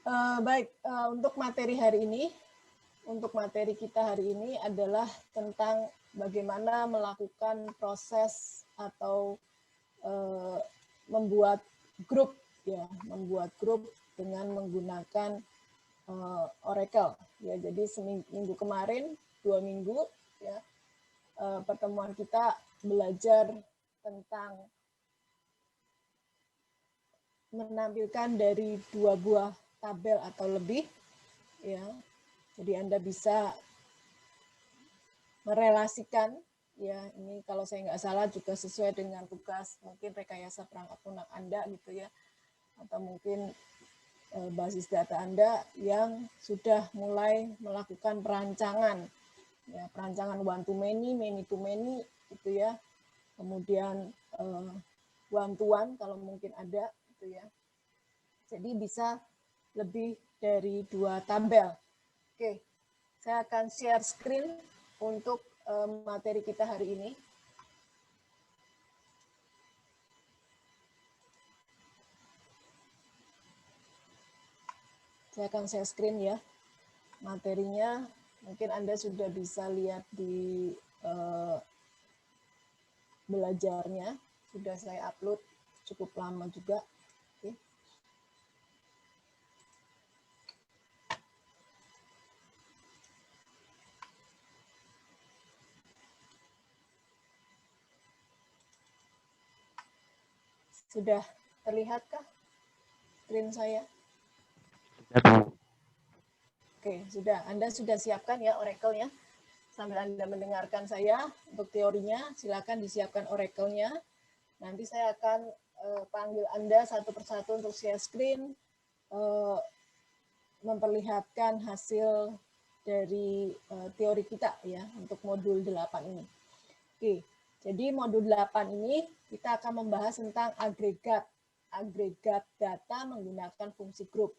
Baik, untuk materi hari ini, untuk materi kita hari ini adalah tentang bagaimana melakukan proses atau membuat grup, ya, membuat grup dengan menggunakan Oracle. Ya, jadi seminggu kemarin, 2 minggu, ya, pertemuan kita belajar tentang menampilkan dari 2 buah tabel atau lebih, ya. Jadi Anda bisa merelasikan, ya, ini kalau saya nggak salah juga sesuai dengan tugas mungkin rekayasa perangkat lunak Anda gitu ya, atau mungkin basis data Anda yang sudah mulai melakukan perancangan, ya, perancangan one to many to many gitu ya, kemudian one to one kalau mungkin ada gitu ya. Jadi bisa lebih dari 2 tabel. Oke, saya akan share screen untuk materi kita hari ini. Saya akan share screen ya. Materinya mungkin Anda sudah bisa lihat di belajarnya. Sudah saya upload cukup lama juga. Oke. Sudah terlihatkah screen saya? Oke, sudah. Anda sudah siapkan ya Oracle-nya? Sambil Anda mendengarkan saya untuk teorinya, silakan disiapkan Oracle-nya. Nanti saya akan panggil Anda satu persatu untuk share screen, memperlihatkan hasil dari teori kita ya untuk modul 8 ini. Oke, jadi modul 8 ini kita akan membahas tentang agregat data menggunakan fungsi grup.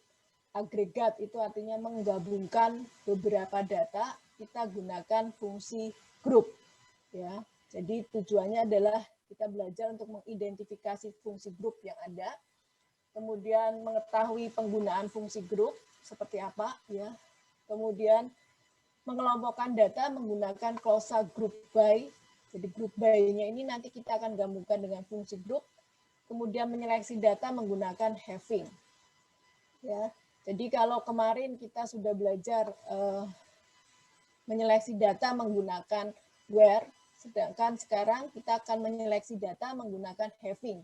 Agregat itu artinya menggabungkan beberapa data, kita gunakan fungsi grup. Ya, jadi tujuannya adalah kita belajar untuk mengidentifikasi fungsi grup yang ada, kemudian mengetahui penggunaan fungsi grup seperti apa, ya. Kemudian mengelompokkan data menggunakan klausa group by. Jadi group by-nya ini nanti kita akan gabungkan dengan fungsi grup. Kemudian menyeleksi data menggunakan having. Ya. Jadi kalau kemarin kita sudah belajar menyeleksi data menggunakan where, sedangkan sekarang kita akan menyeleksi data menggunakan having.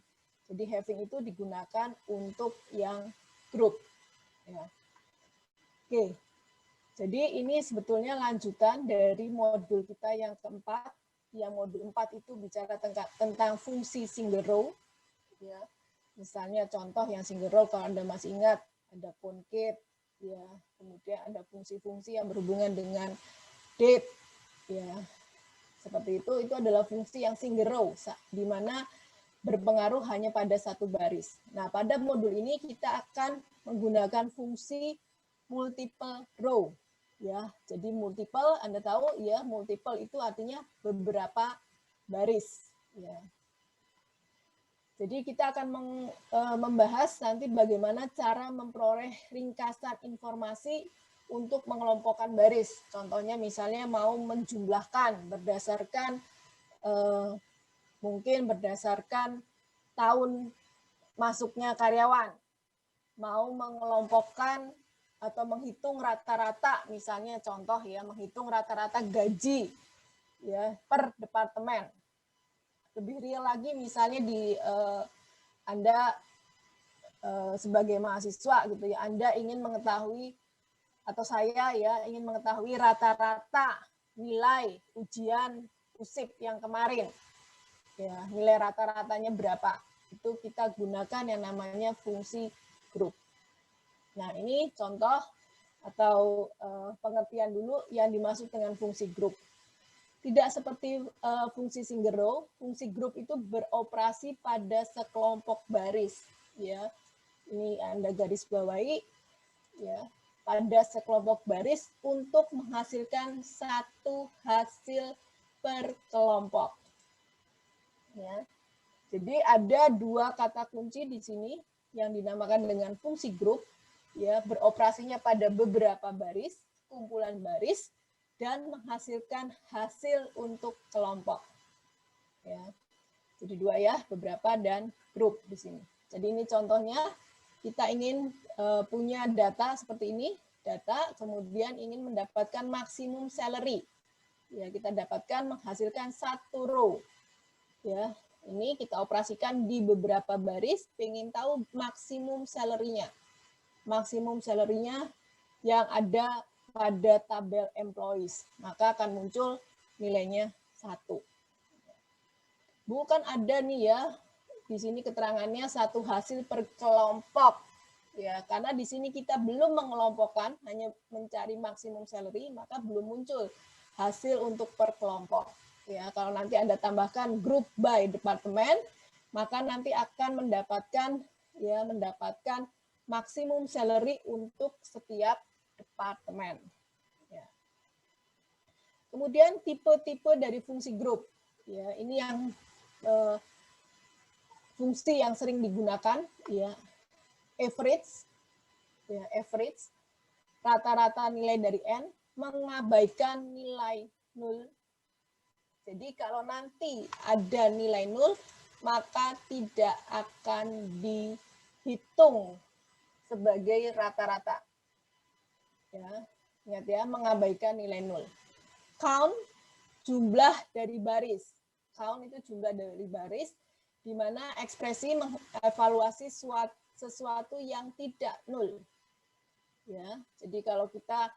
Jadi having itu digunakan untuk yang grup. Ya. Oke, jadi ini sebetulnya lanjutan dari modul kita yang keempat. Yang modul 4 itu bicara tentang fungsi single row. Ya. Misalnya contoh yang single row, kalau Anda masih ingat, ada concave, ya. Kemudian ada fungsi-fungsi yang berhubungan dengan date, ya. Seperti itu adalah fungsi yang single row, di mana berpengaruh hanya pada satu baris. Nah, pada modul ini kita akan menggunakan fungsi multiple row. Ya, jadi multiple, Anda tahu ya, multiple itu artinya beberapa baris. Ya. Jadi kita akan membahas nanti bagaimana cara memperoleh ringkasan informasi untuk mengelompokkan baris. Contohnya misalnya mau menjumlahkan berdasarkan mungkin berdasarkan tahun masuknya karyawan, mau mengelompokkan atau menghitung rata-rata, misalnya contoh ya, menghitung rata-rata gaji ya per departemen. Lebih real lagi misalnya di Anda sebagai mahasiswa gitu ya, Anda ingin mengetahui atau saya ya ingin mengetahui rata-rata nilai ujian USIP yang kemarin. Ya, nilai rata-ratanya berapa? Itu kita gunakan yang namanya fungsi grup. Nah, ini contoh atau pengertian dulu yang dimaksud dengan fungsi grup. Tidak seperti fungsi single row, fungsi grup itu beroperasi pada sekelompok baris. Ya, ini Anda garis bawahi. Ya, pada sekelompok baris untuk menghasilkan satu hasil per kelompok. Ya, jadi ada dua kata kunci di sini yang dinamakan dengan fungsi grup. ya beroperasinya pada beberapa baris, kumpulan baris, dan menghasilkan hasil untuk kelompok. Ya. Jadi dua ya, beberapa dan grup di sini. Jadi ini contohnya, kita ingin punya data seperti ini, data, kemudian ingin mendapatkan maksimum salary. Ya, kita dapatkan menghasilkan satu row. Ya, ini kita operasikan di beberapa baris, ingin tahu maksimum salary-nya. Maksimum salary-nya yang ada pada tabel employees, maka akan muncul nilainya 1. Bukan ada nih ya, di sini keterangannya satu hasil per kelompok. Ya, karena di sini kita belum mengelompokkan, hanya mencari maksimum salary, maka belum muncul hasil untuk per kelompok. Ya, kalau nanti Anda tambahkan group by departemen, maka nanti akan mendapatkan maksimum salary untuk setiap departemen. Ya. Kemudian tipe-tipe dari fungsi grup. Ya, ini yang fungsi yang sering digunakan, ya, average, ya, average, rata-rata nilai dari N, mengabaikan nilai 0. Jadi kalau nanti ada nilai 0, maka tidak akan dihitung sebagai rata-rata. Ya, ingat ya, mengabaikan nilai 0. Count, jumlah dari baris. Count itu jumlah dari baris, di mana ekspresi mengevaluasi sesuatu yang tidak 0. Ya, jadi kalau kita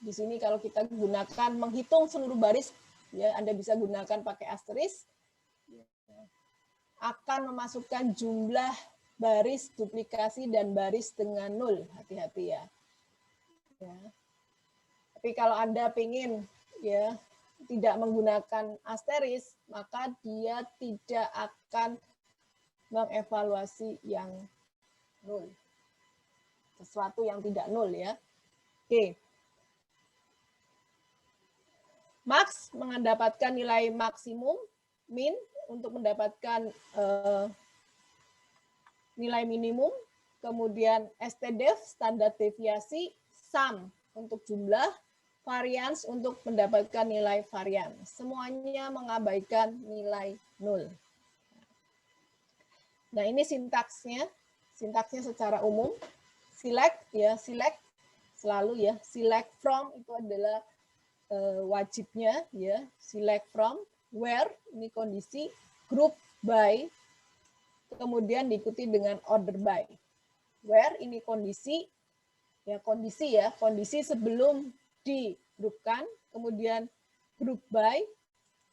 di sini kalau kita gunakan menghitung seluruh baris, ya Anda bisa gunakan pakai asterisk, akan memasukkan jumlah baris duplikasi dan baris dengan 0. Hati-hati ya. Ya. Tapi kalau Anda ingin ya tidak menggunakan asterisk, maka dia tidak akan mengevaluasi yang 0. Sesuatu yang tidak 0 ya. Oke. Max mendapatkan nilai maksimum, min untuk mendapatkan nilai minimum, kemudian STDEV, standar deviasi, sum untuk jumlah, variance untuk mendapatkan nilai varian. Semuanya mengabaikan nilai 0. Nah, ini sintaksnya secara umum. Select ya, select selalu ya. Select from itu adalah wajibnya ya. Select from, where ini kondisi, group by, kemudian diikuti dengan order by. Where ini kondisi sebelum digrupkan, kemudian group by,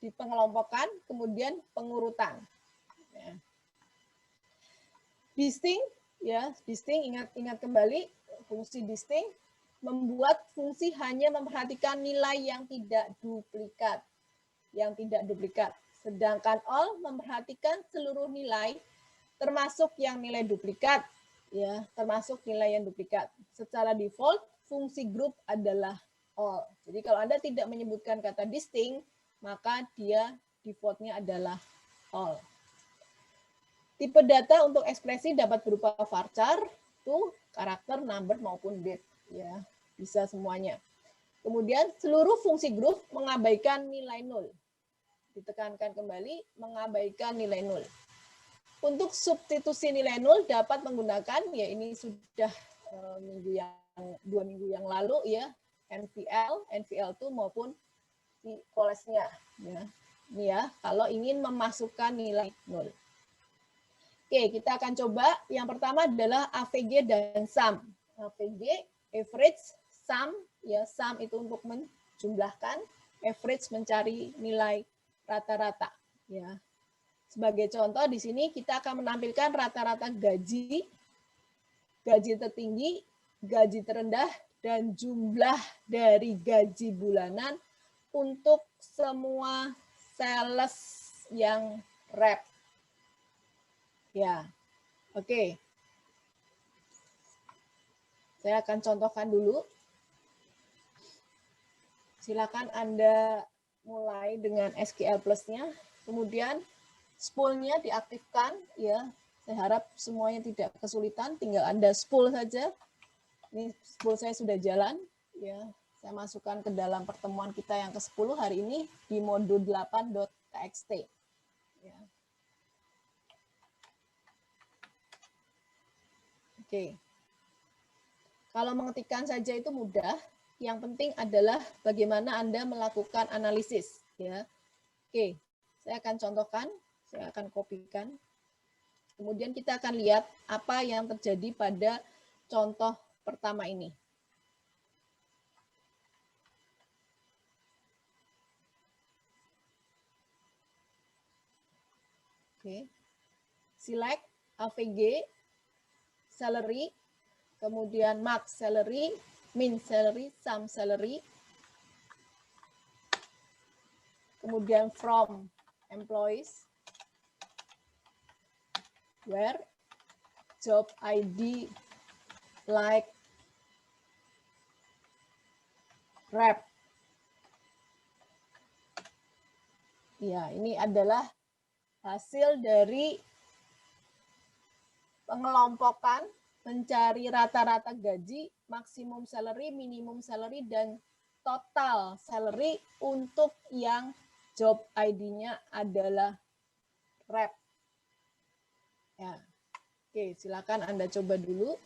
dipengelompokkan, kemudian pengurutan. Ya. Distinct, ya, distinct, ingat kembali fungsi distinct membuat fungsi hanya memperhatikan nilai yang tidak duplikat, Sedangkan all memperhatikan seluruh nilai, termasuk yang nilai duplikat, ya, termasuk nilai yang duplikat. Secara default fungsi group adalah all. Jadi kalau Anda tidak menyebutkan kata distinct, maka dia defaultnya adalah all. Tipe data untuk ekspresi dapat berupa varchar, itu karakter, number maupun date, ya, bisa semuanya. Kemudian seluruh fungsi group mengabaikan nilai 0. Ditekankan kembali, mengabaikan nilai 0. Untuk substitusi nilai 0 dapat menggunakan, ya ini sudah 2 minggu yang lalu ya, NVL2 maupun Colesnya. Ya. Ini ya, kalau ingin memasukkan nilai 0. Oke, kita akan coba. Yang pertama adalah AVG dan sum. AVG, average, sum, ya sum itu untuk menjumlahkan, average mencari nilai rata-rata. Ya. Sebagai contoh di sini kita akan menampilkan rata-rata gaji tertinggi, gaji terendah, dan jumlah dari gaji bulanan untuk semua sales yang rep. Ya, oke. Saya akan contohkan dulu. Silakan Anda mulai dengan SQL Plus-nya, kemudian spool-nya diaktifkan, ya. Saya harap semuanya tidak kesulitan, tinggal Anda spool saja. Ini spool saya sudah jalan, ya. Saya masukkan ke dalam pertemuan kita yang ke-10 hari ini di modul 8.txt. Ya. Oke. Kalau mengetikkan saja itu mudah, yang penting adalah bagaimana Anda melakukan analisis. Ya. Oke, saya akan contohkan, saya akan kopikan. Kemudian kita akan lihat apa yang terjadi pada contoh pertama ini. Oke. Select AVG, salary, kemudian max salary, min salary, sum salary, kemudian from employees, where job ID like rep. Ya, ini adalah hasil dari pengelompokan mencari rata-rata gaji, maksimum salary, minimum salary, dan total salary untuk yang job ID-nya adalah rep. Ya. Oke, silakan Anda coba dulu.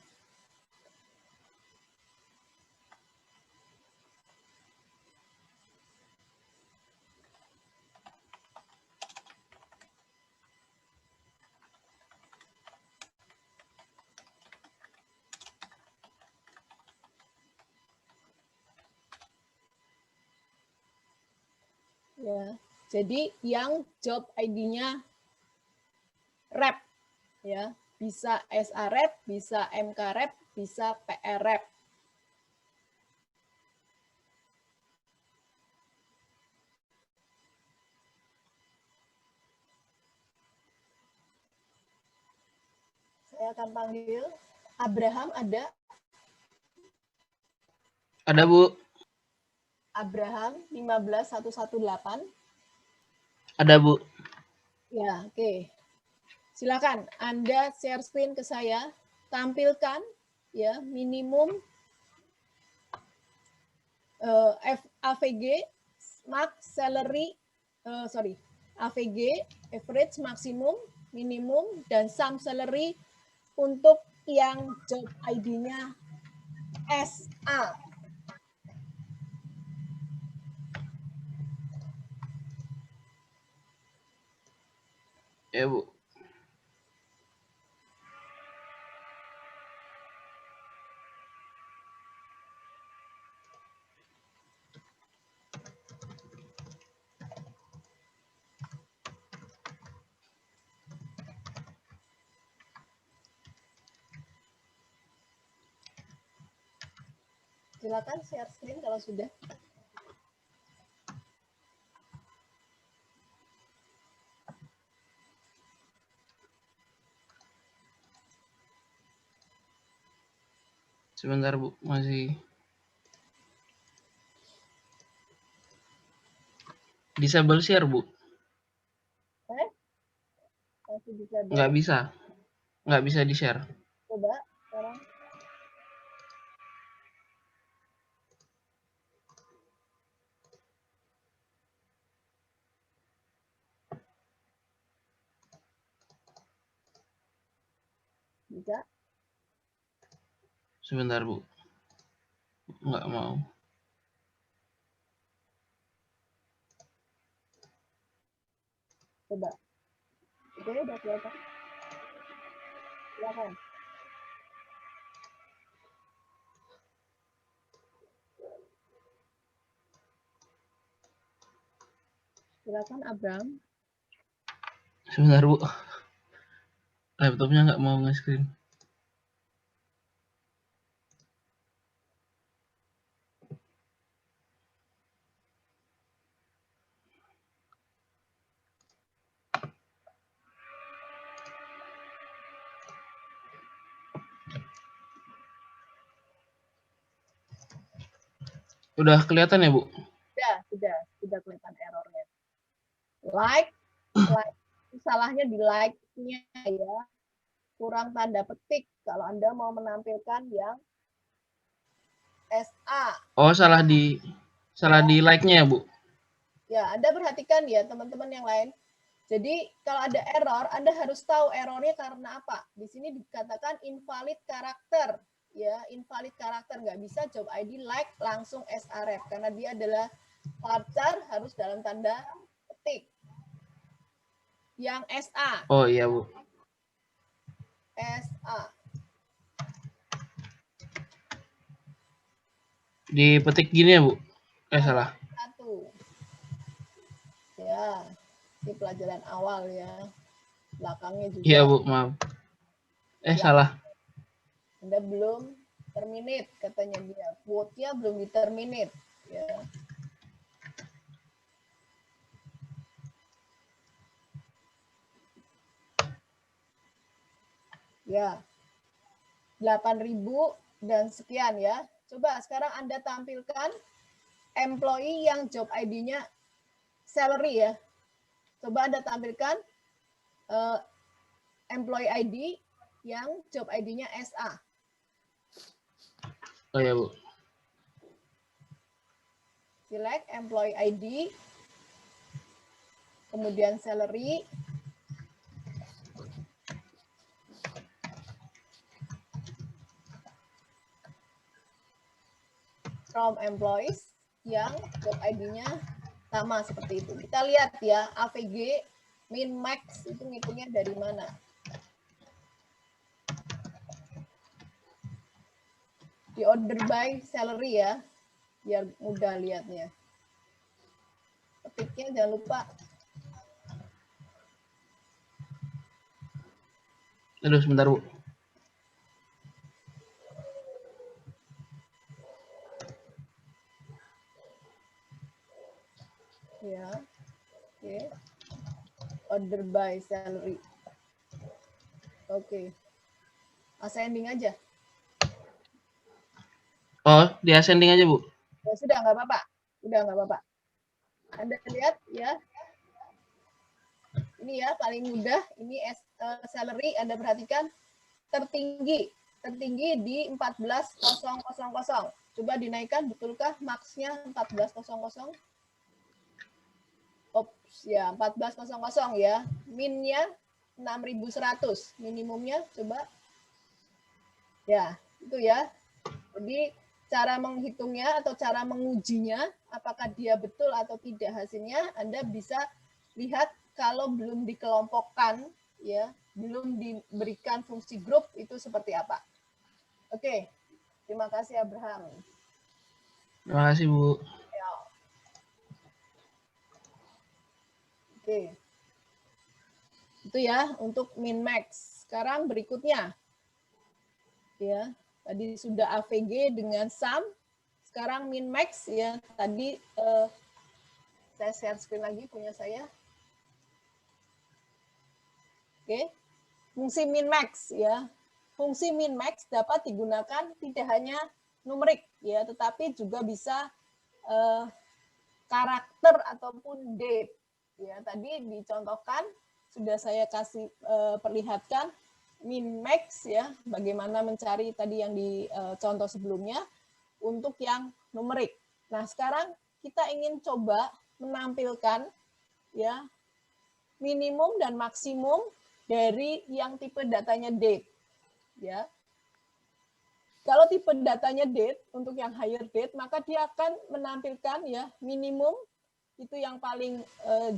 Ya, jadi yang job ID-nya rep, ya, bisa SA rep, bisa MK rep, bisa PR rep. Saya akan panggil Abraham, ada? Ada, Bu. Abraham 15118. Ada, Bu. Ya, oke. Silakan Anda share screen ke saya, tampilkan ya minimum AVG, max salary, AVG, average, maksimum, minimum, dan sum salary untuk yang job ID-nya SA. Ya, Bu. Silakan share screen kalau sudah. Sebentar, Bu. Masih disable share, Bu. Masih bisa Nggak bisa. Nggak bisa di-share. coba sekarang. Bisa? Sebentar, Bu. Nggak mau. Coba. Oke, udah kelihatan. Silakan. Silakan Abram. Sebentar, Bu. Laptopnya nggak mau nge-screen. Udah kelihatan ya, Bu? Sudah kelihatan errornya. Like, salahnya di like-nya ya. kurang tanda petik kalau Anda mau menampilkan yang SA. Oh, salah di like-nya ya, Bu? Ya, Anda perhatikan ya teman-teman yang lain. Jadi kalau ada error, Anda harus tahu errornya karena apa. Di sini dikatakan invalid karakter. Ya, invalid karakter. Nggak bisa job ID like langsung SRF. Karena dia adalah varchar harus dalam tanda petik. Yang SA. Oh iya, Bu. SA. Dipetik gini ya, Bu? Salah. Satu. Ya, ini pelajaran awal ya. Belakangnya juga. Iya, Bu, maaf. Salah. Anda belum terminate katanya dia. Quote-nya belum diterminate. Ya. Ya. 8.000 dan sekian ya. Coba sekarang Anda tampilkan employee yang job ID-nya salary ya. Coba Anda tampilkan employee ID yang job ID-nya SA. Oh ya, Bu. Select employee ID, kemudian salary, from employees yang job ID-nya sama seperti itu. Kita lihat ya, AVG min max itu ngitungnya dari mana. Di order by salary ya, biar mudah lihatnya. Ketiknya jangan lupa. Aduh, sebentar, Bu. Ya, oke. Order by salary. Oke. Ascending aja. Oh, di ascending aja, Bu. Ya sudah, nggak apa-apa. Udah nggak apa-apa. Anda lihat ya. Ini ya paling mudah. Ini salary Anda perhatikan tertinggi di 14.000. Coba dinaikkan, betulkah max-nya 14.000? Ops, ya 14.000 ya. Min-nya 6.100. Minimumnya coba. Ya, itu ya. Jadi cara menghitungnya atau cara mengujinya apakah dia betul atau tidak hasilnya Anda bisa lihat kalau belum dikelompokkan ya, belum diberikan fungsi grup itu seperti apa. Oke. Terima kasih Abraham. Terima kasih, Bu. Ya. Oke. Itu ya untuk min max. Sekarang berikutnya. Ya, tadi sudah AVG dengan sum. Sekarang min max ya. Tadi saya share screen lagi punya saya. Oke. Fungsi min max ya. Fungsi min max dapat digunakan tidak hanya numerik ya, tetapi juga bisa karakter ataupun date. Ya, tadi dicontohkan sudah saya kasih perlihatkan min max ya, bagaimana mencari tadi yang di contoh sebelumnya untuk yang numerik. Nah, sekarang kita ingin coba menampilkan ya minimum dan maksimum dari yang tipe datanya date. Ya. Kalau tipe datanya date untuk yang higher date, maka dia akan menampilkan ya minimum itu yang paling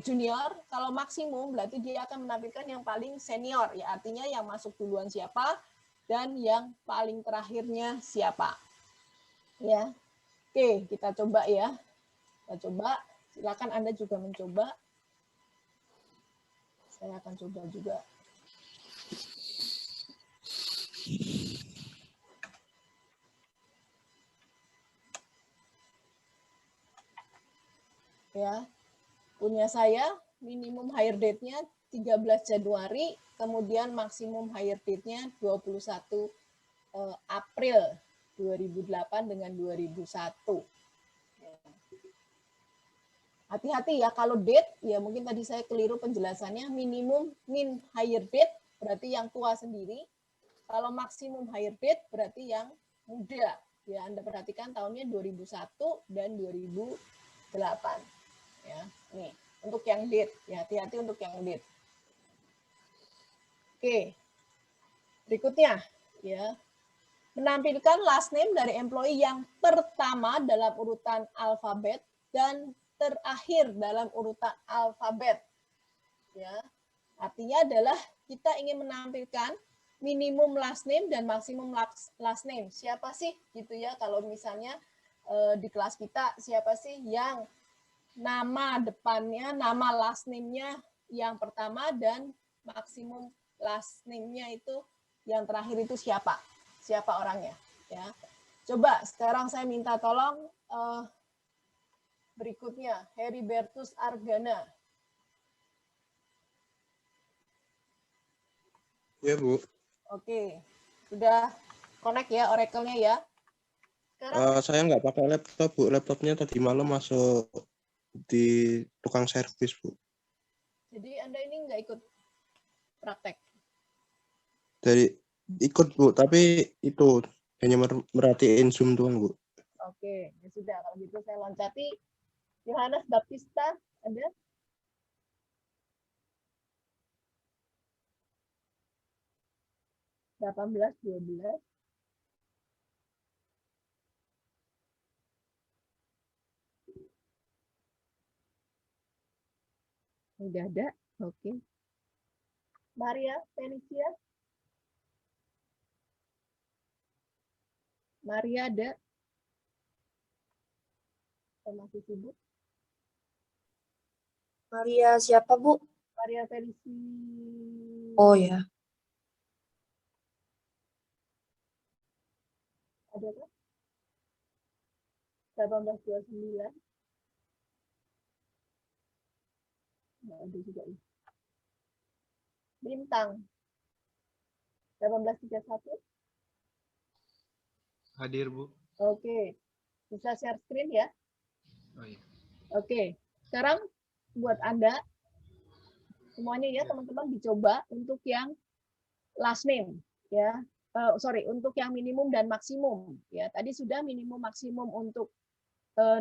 junior, kalau maksimum berarti dia akan menampilkan yang paling senior, ya artinya yang masuk duluan siapa dan yang paling terakhirnya siapa. Ya, oke kita coba ya, kita coba. Silakan Anda juga mencoba. Saya akan coba juga. Ya, punya saya minimum hire date-nya 13 Januari, kemudian maksimum hire date-nya 21 April 2008 dengan 2001. Hati-hati ya kalau date, ya mungkin tadi saya keliru penjelasannya, minimum min hire date berarti yang tua sendiri. Kalau maksimum hire date berarti yang muda. Ya, Anda perhatikan tahunnya 2001 dan 2008. Ya, nih untuk yang date. Ya, hati-hati untuk yang date. Oke. Berikutnya, ya. Menampilkan last name dari employee yang pertama dalam urutan alfabet dan terakhir dalam urutan alfabet. Ya. Artinya adalah kita ingin menampilkan minimum last name dan maksimum last name. Siapa sih gitu ya kalau misalnya di kelas kita siapa sih yang nama depannya, nama last name-nya yang pertama dan maksimum last name-nya itu yang terakhir itu siapa? Siapa orangnya ya. Coba sekarang saya minta tolong berikutnya Heribertus Argana. Ya, Bu. Oke, sudah connect ya Oracle-nya ya. Sekarang Saya nggak pakai laptop, Bu. Laptopnya tadi malam masuk di tukang servis, Bu. jadi Anda ini nggak ikut praktek. Dari ikut, Bu, tapi itu hanya merhatiin Zoom doang, Bu. Oke, ya sudah kalau gitu saya loncati Yohanes Baptista, ada? Delapan belas, 12. Udah ada, oke. Maria Felicia. Maria ada? Saya masih sibuk. Maria siapa, Bu? Maria Felicia. Oh ya. Ada kan? 1829. Nggak ada juga ya. Bintang. 1831. Hadir, Bu. Oke. Bisa share screen ya? Oh iya. Oke. Sekarang buat Anda semuanya ya teman-teman dicoba untuk yang last name ya. Untuk yang minimum dan maksimum ya. Tadi sudah minimum maksimum untuk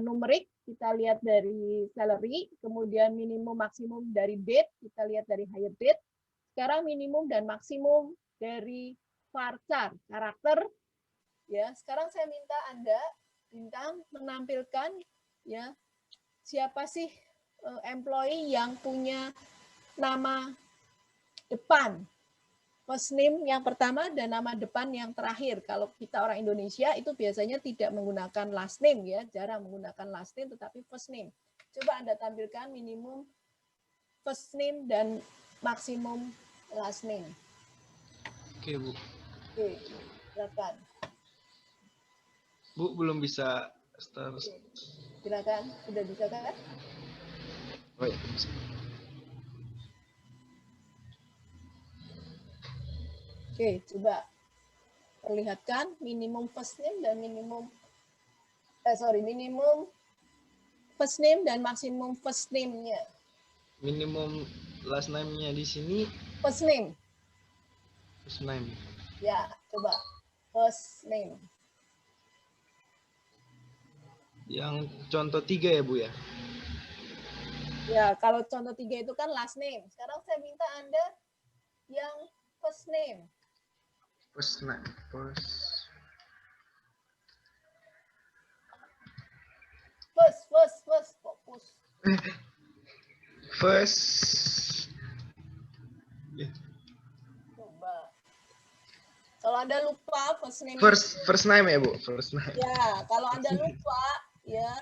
numerik kita lihat dari salary, kemudian minimum maksimum dari date kita lihat dari hire date. Sekarang minimum dan maksimum dari varchar karakter ya. Sekarang saya minta Anda bintang menampilkan ya siapa sih employee yang punya nama depan first name yang pertama dan nama depan yang terakhir. Kalau kita orang Indonesia itu biasanya tidak menggunakan last name ya, jarang menggunakan last name tetapi first name. Coba Anda tampilkan minimum first name dan maksimum last name. Oke, Bu. Oke, silakan. Bu, belum bisa start. Oke, silakan. Sudah bisa kan? Oh iya, bisa. Oke, coba perlihatkan minimum first name dan minimum minimum first name dan maksimum first name-nya. Minimum last name-nya di sini First name. first name. Ya, coba first name. Yang contoh 3 ya, Bu ya? Ya, kalau contoh 3 itu kan last name. Sekarang saya minta Anda yang first name. First name. First, fokus. First. Coba. Kalau Anda lupa first name First name ya, Bu? First name. ya, kalau Anda lupa ya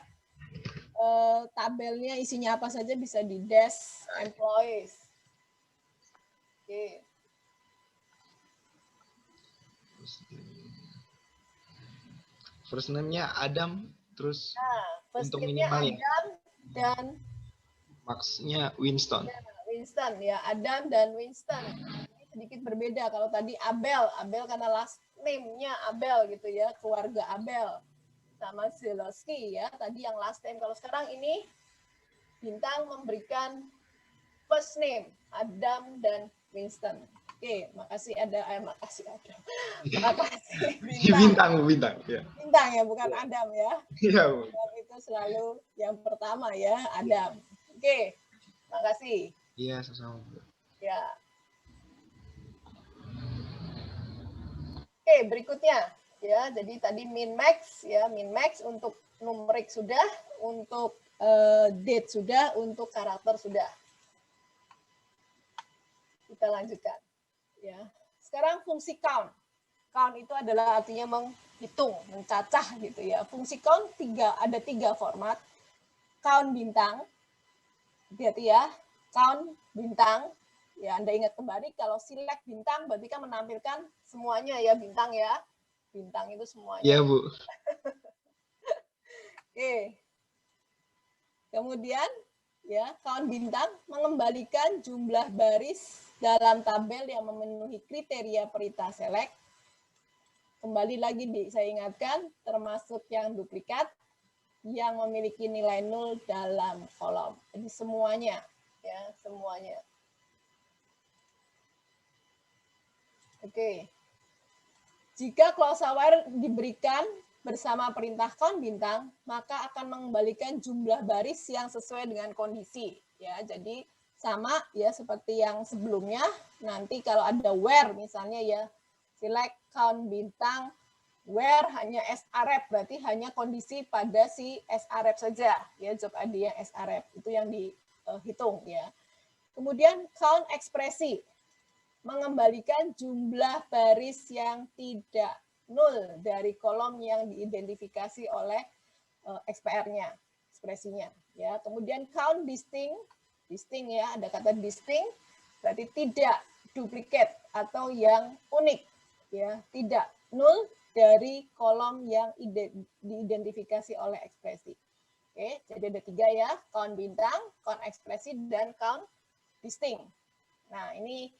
tabelnya isinya apa saja bisa di dash employees. Oke. First name-nya Adam, terus Nah, first untuk name-nya minimalnya Adam dan Max-nya Winston. Winston ya, Adam dan Winston. Ini sedikit berbeda kalau tadi Abel karena last name-nya Abel gitu ya, keluarga Abel. Sama Zelensky ya, tadi yang last name. Kalau sekarang ini Bintang memberikan first name Adam dan Winston. Oke, makasih ada, makasih ada. Makasih Ya, bintang. bintang, bintang. Ya, Bintang ya, bukan Adam ya. iya, Bu. Adam itu selalu yang pertama ya, Adam. Oke, makasih. Iya, sama-sama, Bu. Ya. Oke, berikutnya ya. Jadi tadi min max ya, min max untuk numerik sudah, untuk date sudah, untuk karakter sudah. Kita lanjutkan ya. Sekarang fungsi count. Count itu adalah artinya menghitung, mencacah gitu ya. Fungsi count ada tiga format. Count bintang, hati-hati ya. Count bintang, ya Anda ingat kembali kalau select bintang berarti kan menampilkan semuanya ya bintang ya. Bintang itu semuanya. Iya, Bu. Oke. Kemudian ya count bintang mengembalikan jumlah baris dalam tabel yang memenuhi kriteria perintah select. Kembali lagi saya ingatkan, termasuk yang duplikat, yang memiliki nilai 0 dalam kolom. Jadi semuanya, ya semuanya. Oke. Jika close aware diberikan bersama perintah count bintang, maka akan mengembalikan jumlah baris yang sesuai dengan kondisi. Ya, jadi sama ya seperti yang sebelumnya. Nanti kalau ada where misalnya ya, select count bintang where hanya sref, berarti hanya kondisi pada si sref saja ya, job ID yang sref itu yang dihitung ya. Kemudian count ekspresi mengembalikan jumlah baris yang tidak nol dari kolom yang diidentifikasi oleh XPR-nya, ekspresinya ya. Kemudian count distinct ya, ada kata distinct berarti tidak duplikat atau yang unik ya, tidak nol dari kolom yang diidentifikasi oleh ekspresi. Oke, jadi ada tiga ya, count bintang, count ekspresi, dan count distinct. Nah, ini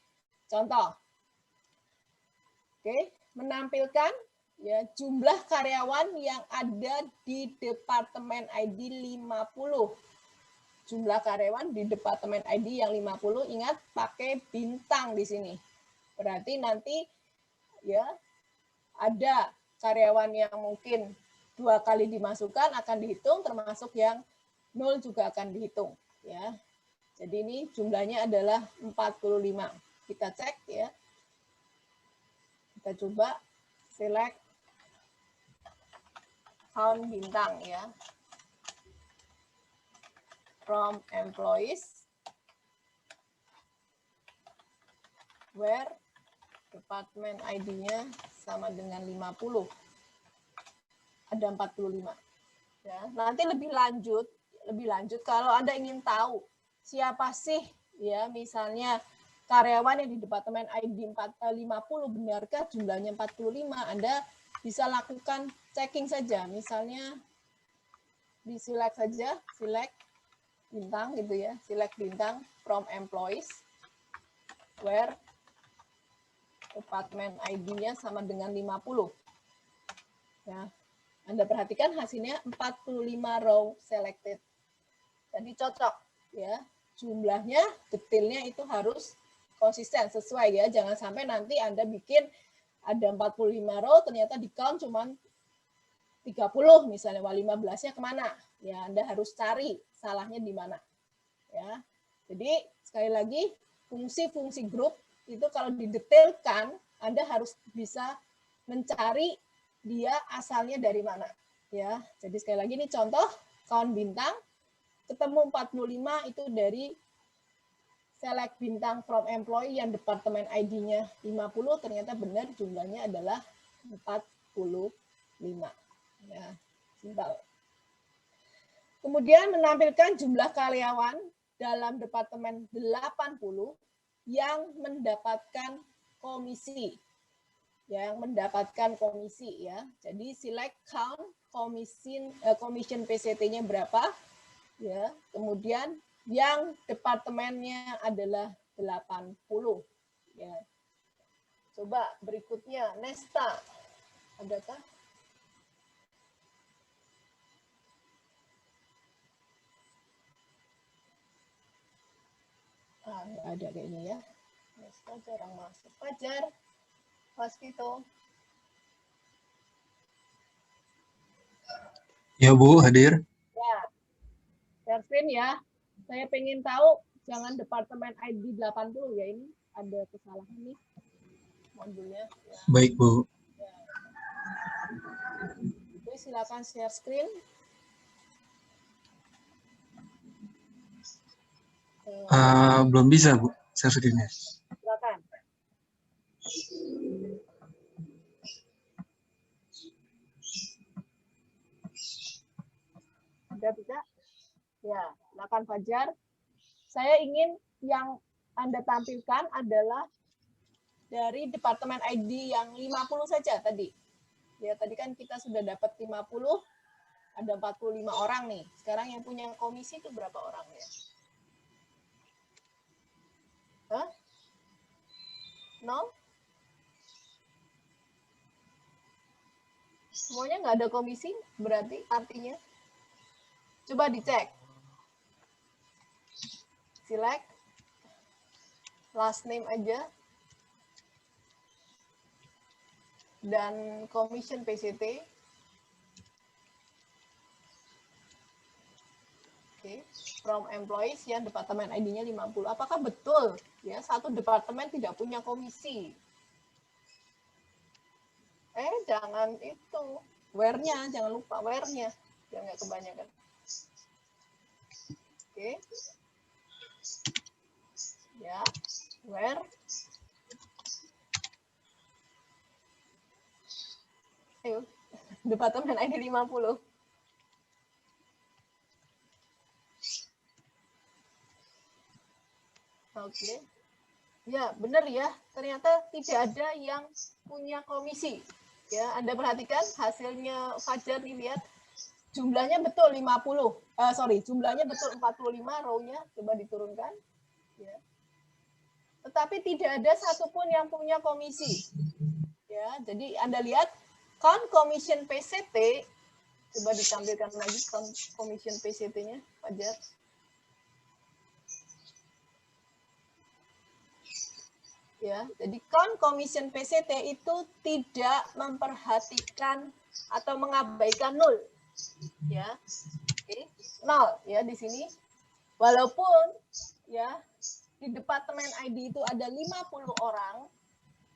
contoh. Oke, menampilkan ya jumlah karyawan yang ada di departemen ID 50. Jumlah karyawan di departemen ID yang 50, ingat pakai bintang di sini. Berarti nanti ya ada karyawan yang mungkin 2 kali dimasukkan akan dihitung, termasuk yang 0 juga akan dihitung ya. Jadi ini jumlahnya adalah 45. Kita cek ya. Kita coba select count bintang ya. From employees where department ID-nya sama dengan 50. Ada 45. Ya, nanti lebih lanjut kalau Anda ingin tahu siapa sih ya misalnya karyawan yang di departemen ID 50 benarkah jumlahnya 45, Anda bisa lakukan checking saja. Misalnya di select saja, select bintang gitu ya, select bintang from employees where department ID-nya sama dengan 50. Ya. Anda perhatikan hasilnya 45 row selected. Jadi cocok ya. Jumlahnya, detailnya itu harus konsisten, sesuai ya. Jangan sampai nanti Anda bikin ada 45 row ternyata di count cuman 30 misalnya, 15-nya kemana? Ya, Anda harus cari salahnya di mana. Ya. Jadi sekali lagi fungsi-fungsi grup itu kalau didetailkan, Anda harus bisa mencari dia asalnya dari mana. Ya, jadi sekali lagi ini contoh count bintang, ketemu 45 itu dari select bintang from employee yang departemen ID-nya 50, ternyata benar jumlahnya adalah 45. Ya, simpel. Kemudian menampilkan jumlah karyawan dalam departemen 80 yang mendapatkan komisi. Yang mendapatkan komisi ya. Jadi select count commission PCT-nya berapa? Ya, kemudian yang departemennya adalah 80 ya. Coba berikutnya Nesta. Adakah? Nggak ada kayaknya ya. Rizka jarang masuk. Fajar, pas gitu. Ya Bu, hadir. Ya, share screen ya. Saya pengen tahu, jangan departemen ID 80 ya, ini ada kesalahan nih modulnya. Ya. Baik Bu. Oke, silakan share screen. Belum bisa Bu, share screen-nya. Silakan. Sudah bisa? Ya, silakan Fajar. Saya ingin yang Anda tampilkan adalah dari departemen ID yang 50 saja tadi. Ya, tadi kan kita sudah dapat 50, ada 45 orang nih. Sekarang yang punya komisi itu berapa orang ya? Hah? 0? Semuanya nggak ada komisi, berarti artinya? Coba dicek. Select. Last name aja. Dan commission PCT. Oke. From employees yang departemen ID-nya 50. Apakah betul ya satu departemen tidak punya komisi? Jangan itu. Where-nya, jangan lupa where-nya. Jangan kebanyakan. Oke. Ya, where? Ayo, departemen ID 50. Oke. Ya, benar ya. Ternyata tidak ada yang punya komisi. Ya, Anda perhatikan hasilnya Fajar nih, lihat. Jumlahnya betul 50. Jumlahnya betul 45 row-nya. Coba diturunkan. Ya. Tetapi tidak ada satupun yang punya komisi. Ya, jadi Anda lihat count commission PCT, coba ditampilkan lagi count commission PCT-nya, Fajar. Ya, jadi count commission PCT itu tidak memperhatikan atau mengabaikan 0. Ya. Oke, 0 ya di sini. Walaupun ya di departemen ID itu ada 50 orang,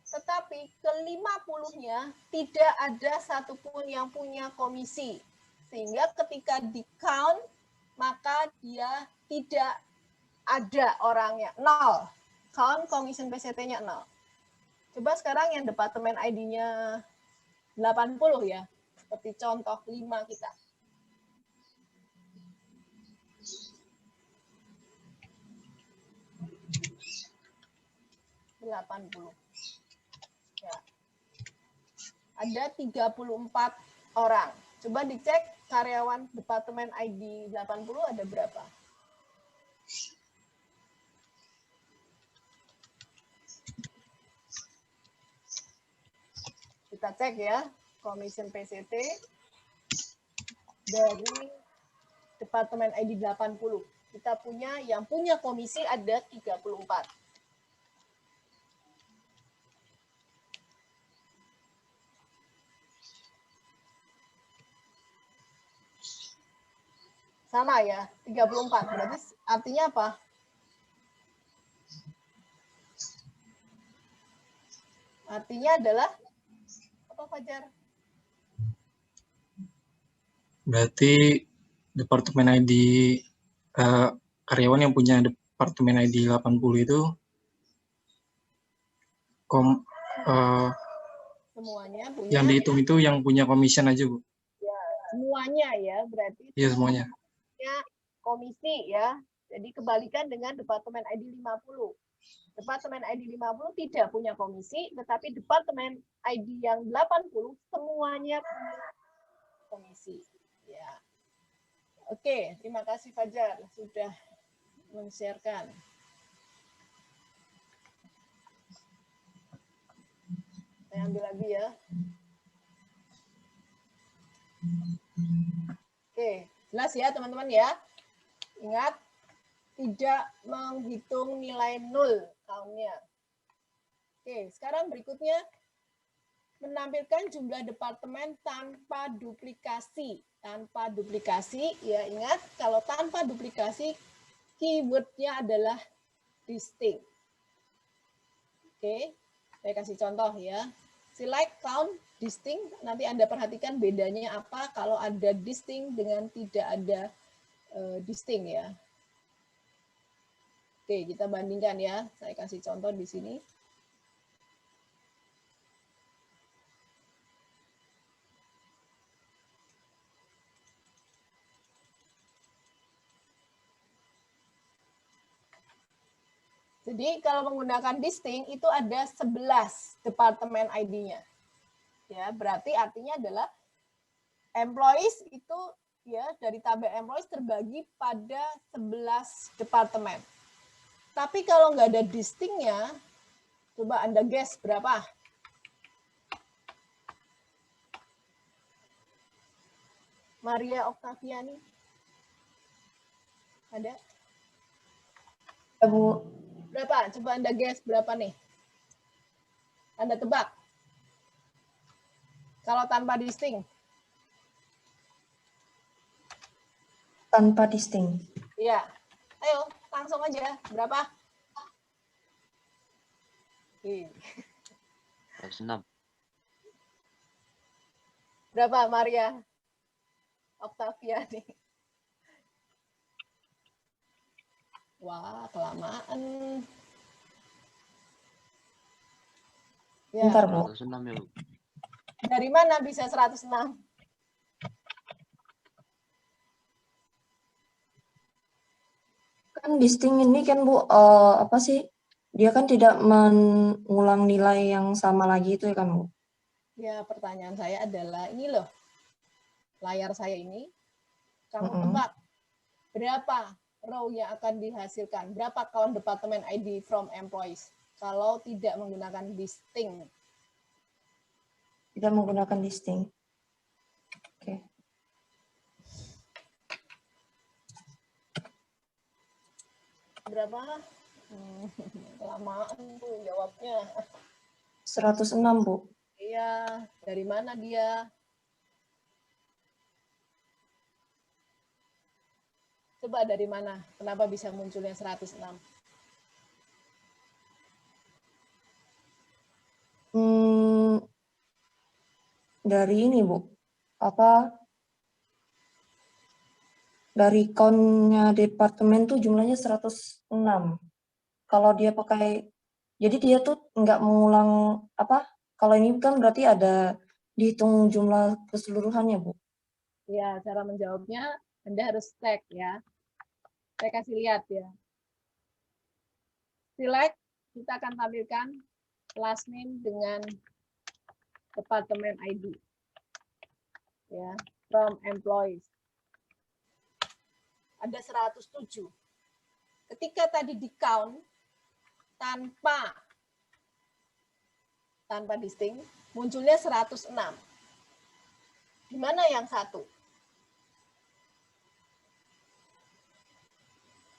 tetapi ke-50-nya tidak ada satupun yang punya komisi. Sehingga ketika di count, maka dia tidak ada orangnya, 0. Count commission PCT-nya 0. Coba sekarang yang departemen ID-nya 80 ya, seperti contoh 5 kita. Ya. Ada 34 orang. Coba dicek karyawan departemen ID 80 ada berapa? Kita cek ya, commission PCT dari departemen ID 80. Kita punya yang punya komisi ada 34. Sama ya, 34. Berarti artinya apa? Artinya adalah apa, Fajar? Berarti departemen ID karyawan yang punya departemen ID 80 itu Semuanya punya. yang dihitung itu yang punya commission aja, Bu. Ya, semuanya ya, berarti. Iya, semuanya. Komisi ya. Jadi kebalikan dengan departemen ID 50. Departemen ID 50 tidak punya komisi, tetapi departemen ID yang 80 semuanya punya komisi. Ya. Oke, terima kasih Fajar sudah men-sharekan. Saya ambil lagi ya. Oke, jelas ya teman-teman ya. Ingat, tidak menghitung nilai 0 count-nya. Oke, sekarang berikutnya menampilkan jumlah departemen tanpa duplikasi. Tanpa duplikasi, ya ingat kalau tanpa duplikasi keywordnya adalah distinct. Oke, saya kasih contoh ya. Select, count, distinct. Nanti Anda perhatikan bedanya apa kalau ada distinct dengan tidak ada distinct ya. Oke, kita bandingkan ya. Saya kasih contoh di sini. Jadi kalau menggunakan distinct itu ada 11 departemen ID-nya. Ya, berarti artinya adalah employees itu ya dari tabel employees terbagi pada 11 departemen. Tapi kalau nggak ada distinct-nya, coba Anda guess berapa? Maria Oktaviani? Ada? Ya, Bu. Berapa? Coba Anda guess berapa nih? Anda tebak. Kalau tanpa distinct. Tanpa distinct. Iya. Ayo, langsung aja. Berapa? Oke. 106. Berapa, Maria Oktaviani? Wah, kelamaan. Ya. Bentar, Bu. 106 ya, Bu. Dari mana bisa 106? Kan distinct ini kan, Bu, apa sih? Dia kan tidak mengulang nilai yang sama lagi itu ya kan, Bu? Ya, pertanyaan saya adalah ini loh. Layar saya ini. Kamu Mm-mm. tebak berapa row yang akan dihasilkan? Berapa count department ID from employees? Kalau tidak menggunakan distinct. Tidak menggunakan distinct. Oke. Berapa? Kelamaan tuh jawabnya. 106, Bu. Iya, dari mana dia? Coba dari mana? Kenapa bisa munculnya 106? Dari ini, Bu. Apa? Dari count-nya departemen tuh jumlahnya 106. Kalau dia pakai, jadi dia tuh nggak mengulang apa? Kalau ini kan berarti ada dihitung jumlah keseluruhannya, Bu. Ya, cara menjawabnya Anda harus tag ya. Saya kasih lihat ya. Select, kita akan tampilkan last name dengan departemen ID. Ya, from employees. Ada 107. Ketika tadi di count tanpa distinct, munculnya 106. Di mana yang satu?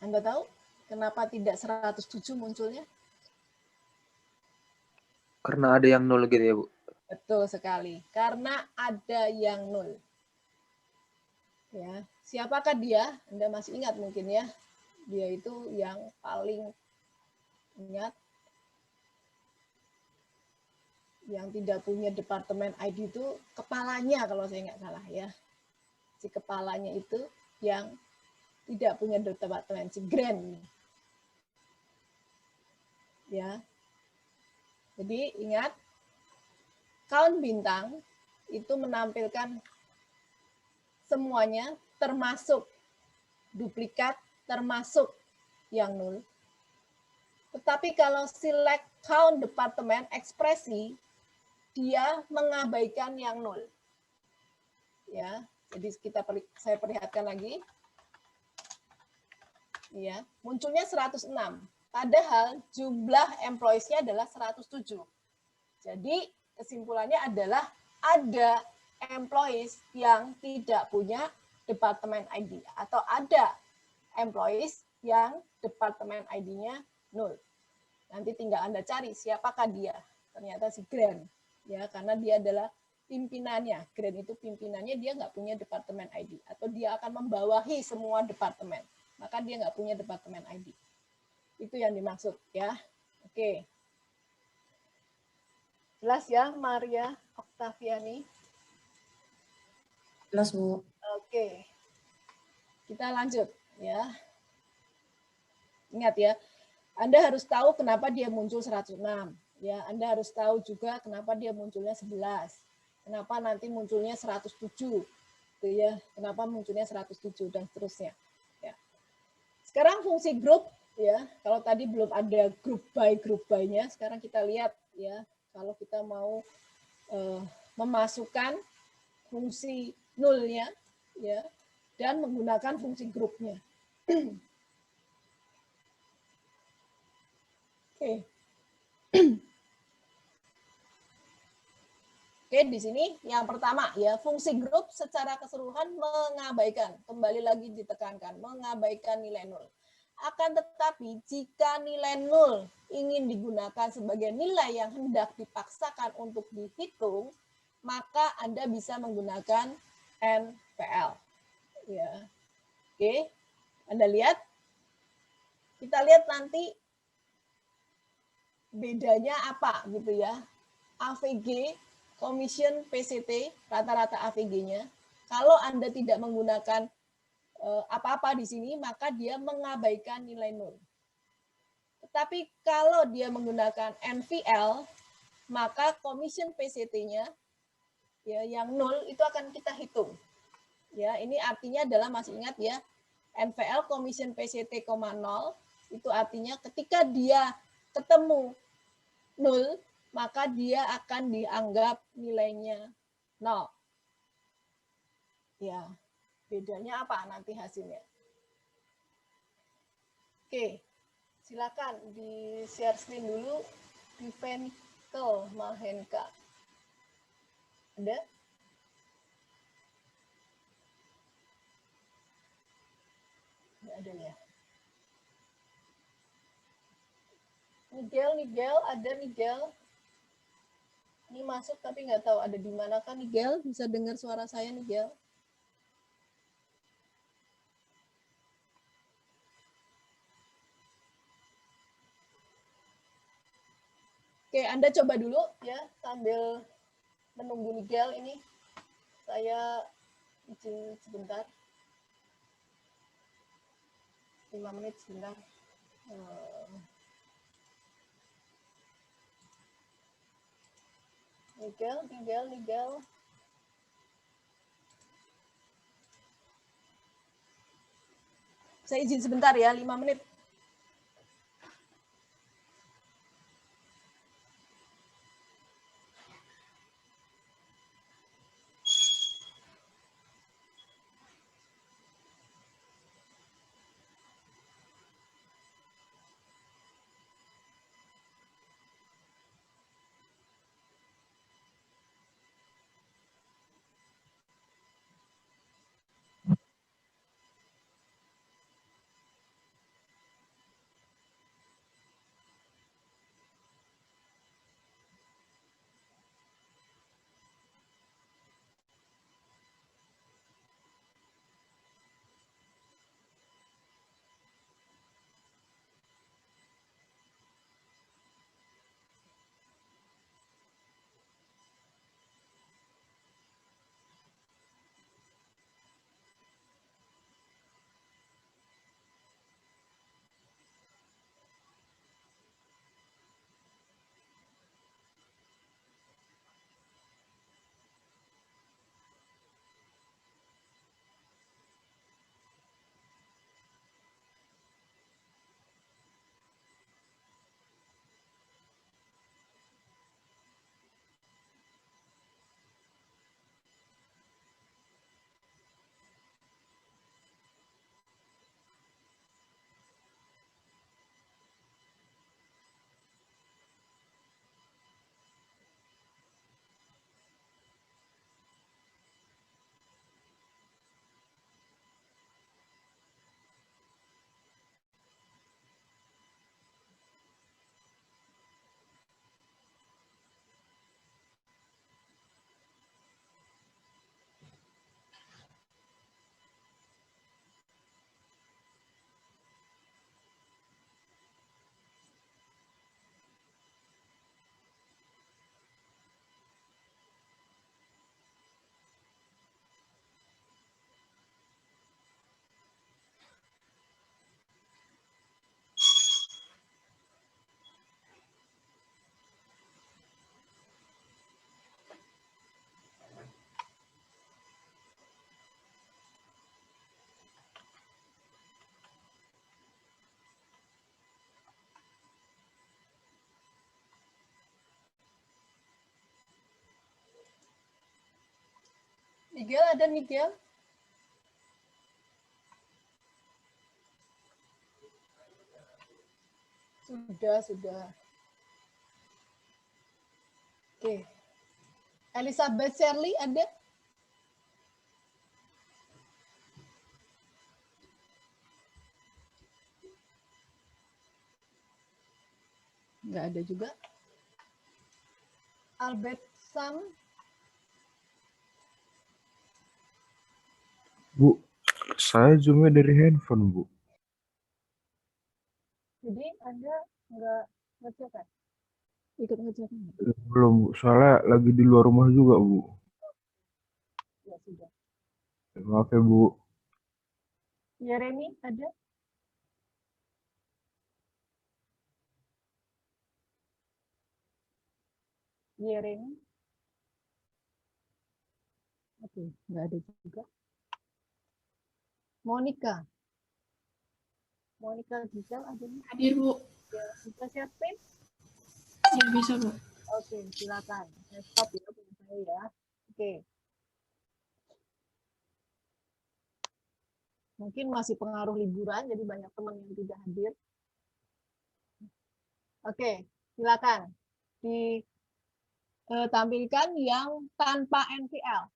Anda tahu kenapa tidak 107 munculnya? Karena ada yang nol gitu ya, Bu. Betul sekali. Karena ada yang nol. Ya, siapakah dia? Anda masih ingat mungkin ya. Dia itu yang paling ingat yang tidak punya departemen ID itu kepalanya kalau saya nggak salah ya. Si kepalanya itu yang tidak punya departemen, si Grand. Ya. Jadi ingat, count bintang itu menampilkan semuanya termasuk duplikat, termasuk yang nol. Tetapi kalau select count departemen ekspresi, dia mengabaikan yang nol. Ya, jadi saya perlihatkan lagi. Ya, munculnya 106. Padahal jumlah employees-nya adalah 107. Jadi kesimpulannya adalah ada employees yang tidak punya departemen ID atau ada employees yang departemen ID-nya 0. Nanti tinggal Anda cari siapakah dia. Ternyata si Grant, ya, karena dia adalah pimpinannya. Grant itu pimpinannya, dia nggak punya departemen ID. Atau dia akan membawahi semua departemen. Maka dia nggak punya departemen ID. Itu yang dimaksud, ya. Oke. Jelas ya, Maria Oktaviani? Jelas, Bu. Oke. Kita lanjut, ya. Ingat ya, Anda harus tahu kenapa dia muncul 106. Ya, Anda harus tahu juga kenapa dia munculnya 11. Kenapa nanti munculnya 107. Gitu ya. Kenapa munculnya 107 dan seterusnya. Ya. Sekarang fungsi grup, ya. Kalau tadi belum ada group by-nya, sekarang kita lihat ya, kalau kita mau memasukkan fungsi nulnya, ya, dan menggunakan fungsi grupnya. Oke. Oke, di sini yang pertama ya, fungsi grup secara keseluruhan mengabaikan, kembali lagi ditekankan, mengabaikan nilai nol. Akan tetapi jika nilai nol ingin digunakan sebagai nilai yang hendak dipaksakan untuk dihitung, maka Anda bisa menggunakan NPL. Ya. Oke, Anda lihat. Kita lihat nanti bedanya apa gitu ya. AVG Commission PCT, rata-rata AVG-nya, kalau Anda tidak menggunakan apa-apa di sini, maka dia mengabaikan nilai nol. Tetapi kalau dia menggunakan NVL, maka Commission PCT-nya ya, yang nol itu akan kita hitung. Ya, ini artinya adalah, masih ingat ya, NVL Commission PCT, 0, itu artinya ketika dia ketemu nol, maka dia akan dianggap nilainya 0. Ya, bedanya apa nanti hasilnya? Oke, silakan di share screen dulu. Divenkel Mahenka. Ada? Nggak ada ya. Nigel, ada Nigel? Ini masuk tapi nggak tahu ada di mana kan Nigel? Bisa dengar suara saya Nigel? Oke, Anda coba dulu ya sambil menunggu Nigel ini. Saya izin sebentar. 5 menit sebentar. Nigel. Saya izin sebentar ya, 5 menit. Miguel, ada Miguel? Sudah. Oke. Elizabeth Shirley ada? Nggak ada juga. Albert Sam? Bu, saya zoomnya dari handphone, Bu. Jadi Anda nggak ngecek kan? Ikut ngecek kan? Belum, Bu. Soalnya lagi di luar rumah juga, Bu. Ya sudah. Maaf ya, Bu. Yeremi ada? Yeremi? Oke, nggak ada juga. Monica? Monica Gisel ada nih? Hadir, Bu. Ya, bisa siapin? Ya, bisa, Bu. Oke, silakan. Stop ya, punya saya ya. Oke. Mungkin masih pengaruh liburan, jadi banyak teman yang tidak hadir. Oke, silakan. Ditampilkan yang tanpa NVL.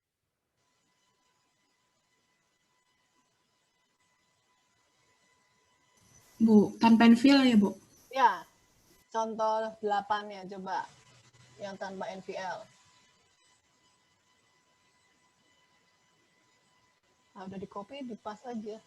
Bu, tanpa NVL ya, Bu? Ya, contoh 8-nya coba. Yang tanpa NVL. Nah, udah di copy, di paste aja.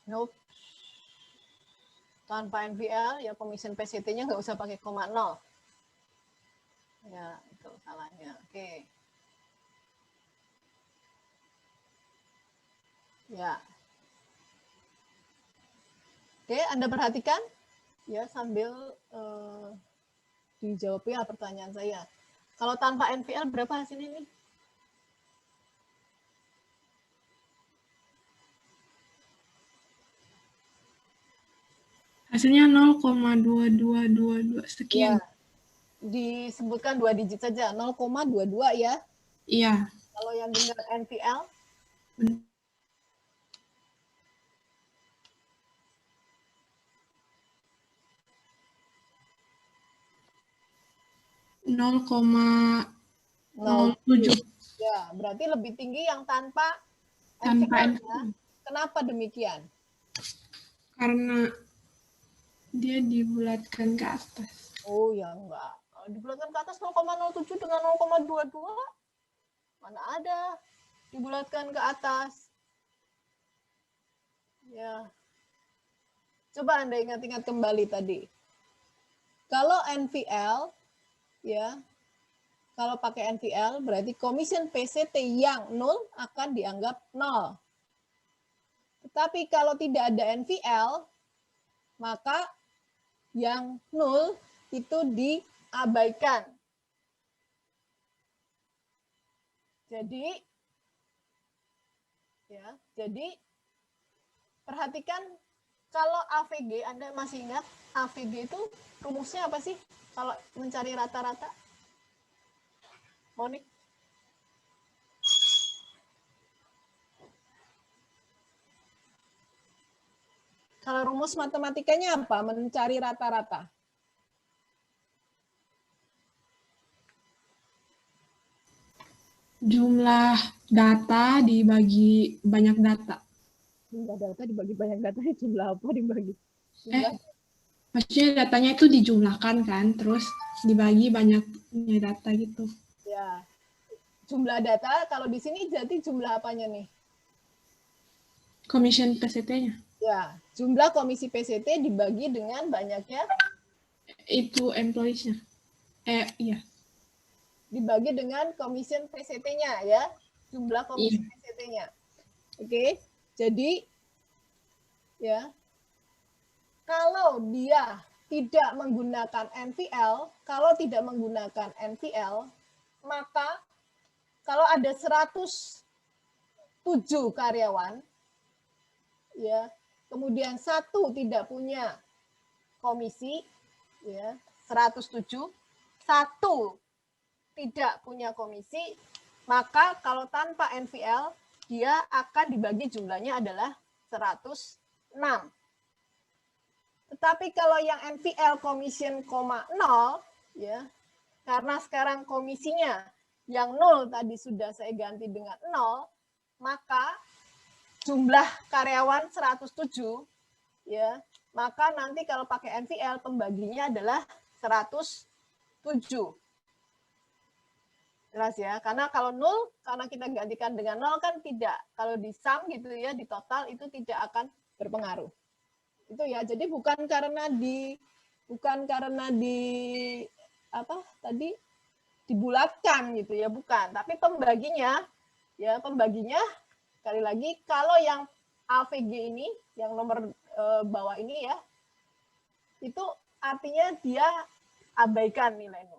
Nope. Tanpa NVL, ya commission PCT-nya nggak usah pakai koma 0. Ya, itu salahnya. Oke. Ya. Oke, Anda perhatikan ya sambil dijawab ya pertanyaan saya. Kalau tanpa NVL berapa hasilnya nih? Hasilnya 0,2222 sekian. Ya, disebutkan 2 digit saja, 0,22 ya. Iya. Kalau yang dengan NVL? Nol koma 07. Ya, berarti lebih tinggi yang tanpa Tanpa NVL ya. Kenapa demikian? Karena dia dibulatkan ke atas. Oh ya enggak. Kalau dibulatkan ke atas 0,07 dengan 0,22 mana ada dibulatkan ke atas. Ya. Coba Anda ingat-ingat kembali tadi. Kalau NVL ya, kalau pakai NVL berarti commission PCT yang 0 akan dianggap 0. Tetapi kalau tidak ada NVL, maka yang 0 itu diabaikan. Jadi perhatikan kalau AVG, Anda masih ingat AVG itu rumusnya apa sih kalau mencari rata-rata? Monik? Kalau rumus matematikanya apa? Mencari rata-rata. Jumlah data dibagi banyak data. Jumlah data dibagi banyak data, jumlah apa dibagi? Maksudnya datanya itu dijumlahkan kan, terus dibagi banyaknya data gitu. Ya, jumlah data kalau di sini jadi jumlah apanya nih? Commission PCT-nya. Ya, jumlah komisi PCT dibagi dengan banyaknya? Itu employees-nya. Iya. Dibagi dengan commission PCT-nya ya, jumlah komisi PCT-nya. Oke, jadi ya kalau dia tidak menggunakan NPL, kalau tidak menggunakan NPL, maka kalau ada 107 karyawan, ya, kemudian satu tidak punya komisi, ya, 107, satu tidak punya komisi, maka kalau tanpa NPL, dia akan dibagi jumlahnya adalah 106. Tetapi kalau yang NPL commission, 0, ya, karena sekarang komisinya yang 0 tadi sudah saya ganti dengan 0, maka jumlah karyawan 107, ya, maka nanti kalau pakai NPL pembaginya adalah 107. Jelas ya, karena kalau 0, karena kita gantikan dengan 0 kan tidak, kalau di sum gitu ya, di total itu tidak akan berpengaruh. Itu ya, jadi bukan karena di apa tadi dibulatkan gitu ya, bukan, tapi pembaginya ya, pembaginya sekali lagi kalau yang AVG ini yang nomor bawah ini ya, itu artinya dia abaikan nilai 0.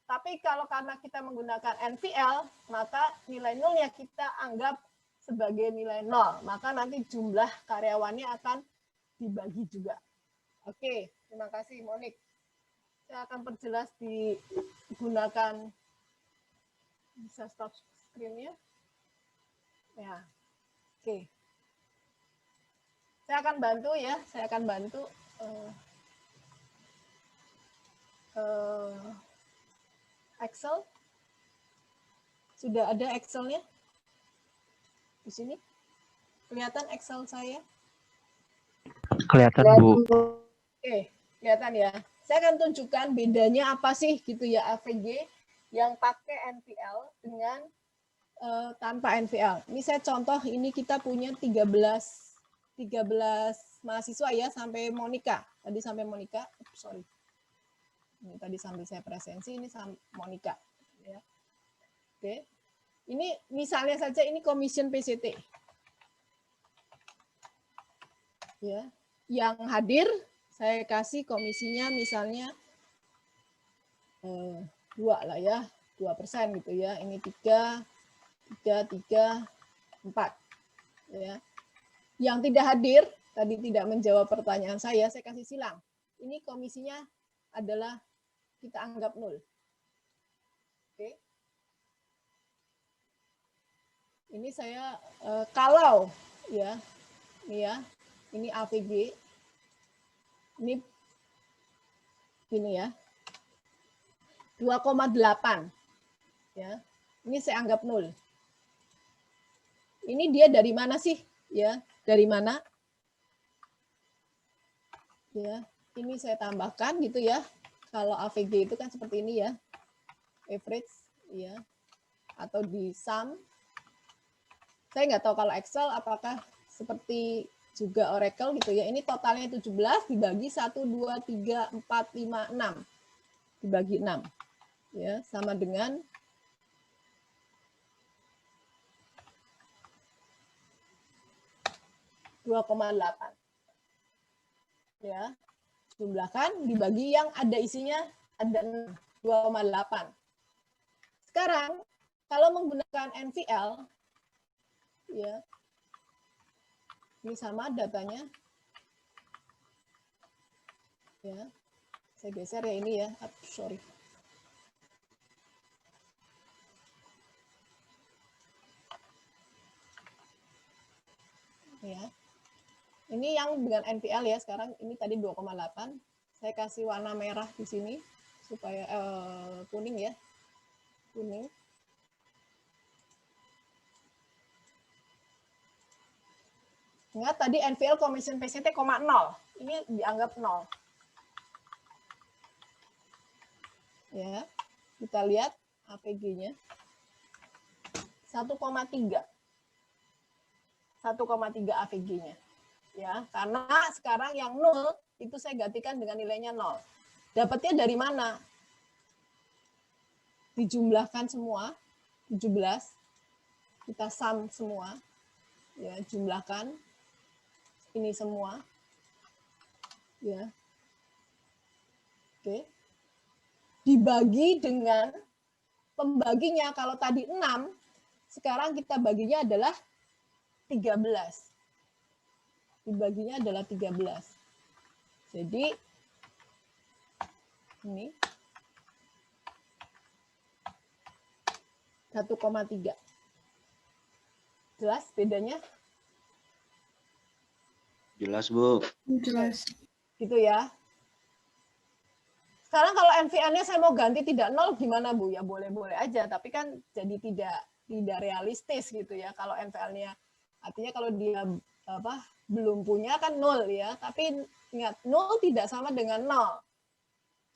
Tapi kalau karena kita menggunakan NPL, maka nilai 0-nya kita anggap sebagai nilai 0, maka nanti jumlah karyawannya akan dibagi juga. Oke, terima kasih Monik. Saya akan perjelas digunakan, bisa stop screen-nya. Ya, oke. Saya akan bantu ya, saya akan bantu. Excel. Sudah ada Excel-nya? Di sini? Kelihatan Excel saya? Kelihatan, Bu. Oke, kelihatan ya. Saya akan tunjukkan bedanya apa sih gitu ya AVG yang pakai NPL dengan tanpa NPL. Ini saya contoh, ini kita punya 13 mahasiswa ya sampai Monica. Tadi sampai Monica, sorry. Ini tadi sambil saya presensi, ini sampai Monica. Ya. Oke, ini misalnya saja ini commission PCT. Ya, yang hadir saya kasih komisinya misalnya 2 lah ya, 2% gitu ya. Ini 3, 4. Ya. Yang tidak hadir, tadi tidak menjawab pertanyaan saya kasih silang. Ini komisinya adalah kita anggap 0. Oke. Ini saya kalau ya, ini ya, ini AVG, ini gini ya, 2,8 ya, ini saya anggap 0. Ini dia dari mana sih ya, dari mana ya, ini saya tambahkan gitu ya. Kalau AVG itu kan seperti ini ya, average ya, atau di sum. Saya nggak tahu kalau Excel apakah seperti juga Oracle gitu ya. Ini totalnya 17 dibagi 1, 2, 3, 4, 5, 6. Dibagi 6. Ya, sama dengan 2,8. Ya. Jumlahkan dibagi yang ada isinya ada 2,8. Sekarang kalau menggunakan NPL ya, ini sama datanya ya, saya geser ya ini ya, sorry ya. Ini yang dengan NPL ya, sekarang ini tadi 2,8. Saya kasih warna merah di sini supaya kuning ya. Kuning. Ingat tadi NPL commission PCT, 0. Ini dianggap 0. Ya. Kita lihat APG-nya. 1,3. 1,3 AVG-nya. Ya, karena sekarang yang 0 itu saya gantikan dengan nilainya 0. Dapatnya dari mana? Dijumlahkan semua, 17. Kita sum semua. Ya, jumlahkan ini semua. Ya. Oke. Dibagi dengan pembaginya, kalau tadi 6, sekarang kita baginya adalah 13. Dibaginya adalah 13. Jadi ini 1,3. Jelas bedanya? Jelas, Bu. Jelas. Gitu ya. Sekarang kalau NVN-nya saya mau ganti tidak 0 gimana Bu? Ya boleh-boleh aja, tapi kan jadi tidak realistis gitu ya kalau NVL-nya. Artinya kalau dia belum punya kan 0 ya, tapi ingat 0 tidak sama dengan 0.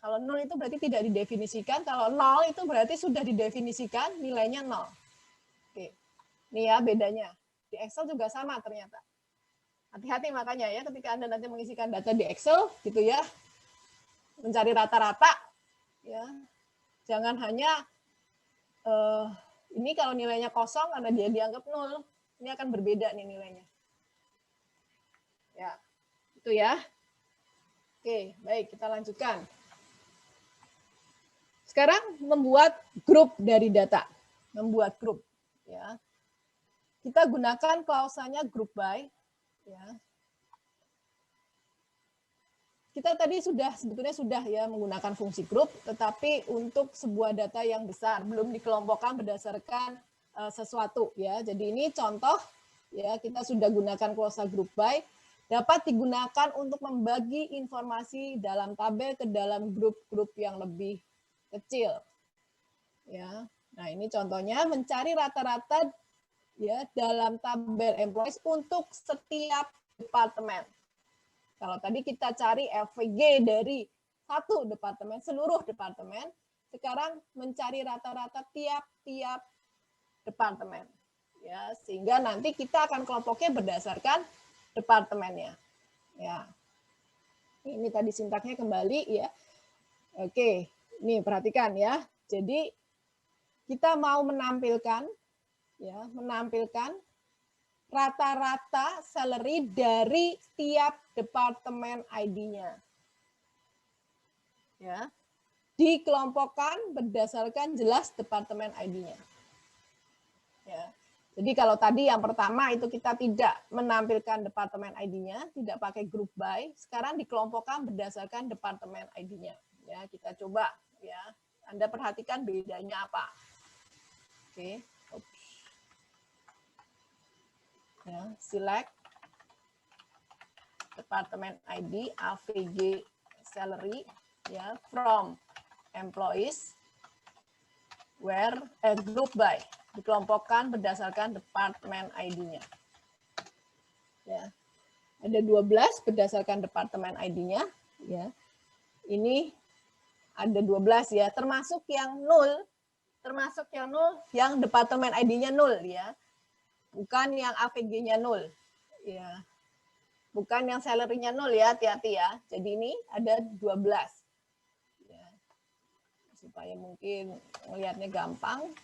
Kalau 0 itu berarti tidak didefinisikan, kalau 0 itu berarti sudah didefinisikan nilainya 0. Oke. Ini ya bedanya. Di Excel juga sama ternyata. Hati-hati makanya ya ketika Anda nanti mengisikan data di Excel gitu ya, mencari rata-rata ya. Jangan hanya ini kalau nilainya kosong karena dia dianggap 0, ini akan berbeda nih nilainya. Ya. Itu ya. Oke, baik, kita lanjutkan. Sekarang membuat grup dari data. Membuat grup ya. Kita gunakan klausanya group by ya. Kita tadi sebetulnya sudah ya menggunakan fungsi grup, tetapi untuk sebuah data yang besar belum dikelompokkan berdasarkan sesuatu ya. Jadi ini contoh ya, kita sudah gunakan klausa group by, dapat digunakan untuk membagi informasi dalam tabel ke dalam grup-grup yang lebih kecil. Ya. Nah, ini contohnya mencari rata-rata ya dalam tabel employees untuk setiap departemen. Kalau tadi kita cari LVG dari satu departemen, seluruh departemen, sekarang mencari rata-rata tiap-tiap departemen. Ya, sehingga nanti kita akan kelompoknya berdasarkan departemennya. Ya. Ini tadi sintaknya kembali ya. Oke, ini perhatikan ya. Jadi kita mau menampilkan rata-rata salary dari tiap departemen ID-nya. Ya. Dikelompokkan berdasarkan jelas departemen ID-nya. Ya. Jadi kalau tadi yang pertama itu kita tidak menampilkan departemen ID-nya, tidak pakai group by, sekarang dikelompokkan berdasarkan departemen ID-nya. Ya, kita coba ya. Anda perhatikan bedanya apa. Oke. Ya, select departemen ID AVG salary ya from employees where group by dikelompokkan berdasarkan departemen ID-nya. Ya. Ada 12 berdasarkan departemen ID-nya ya. Ini ada 12 ya, termasuk yang 0, yang departemen ID-nya 0 ya. Bukan yang AVG-nya 0. Ya. Bukan yang salary-nya 0 ya, hati-hati ya. Jadi ini ada 12. Ya. Supaya mungkin melihatnya gampang.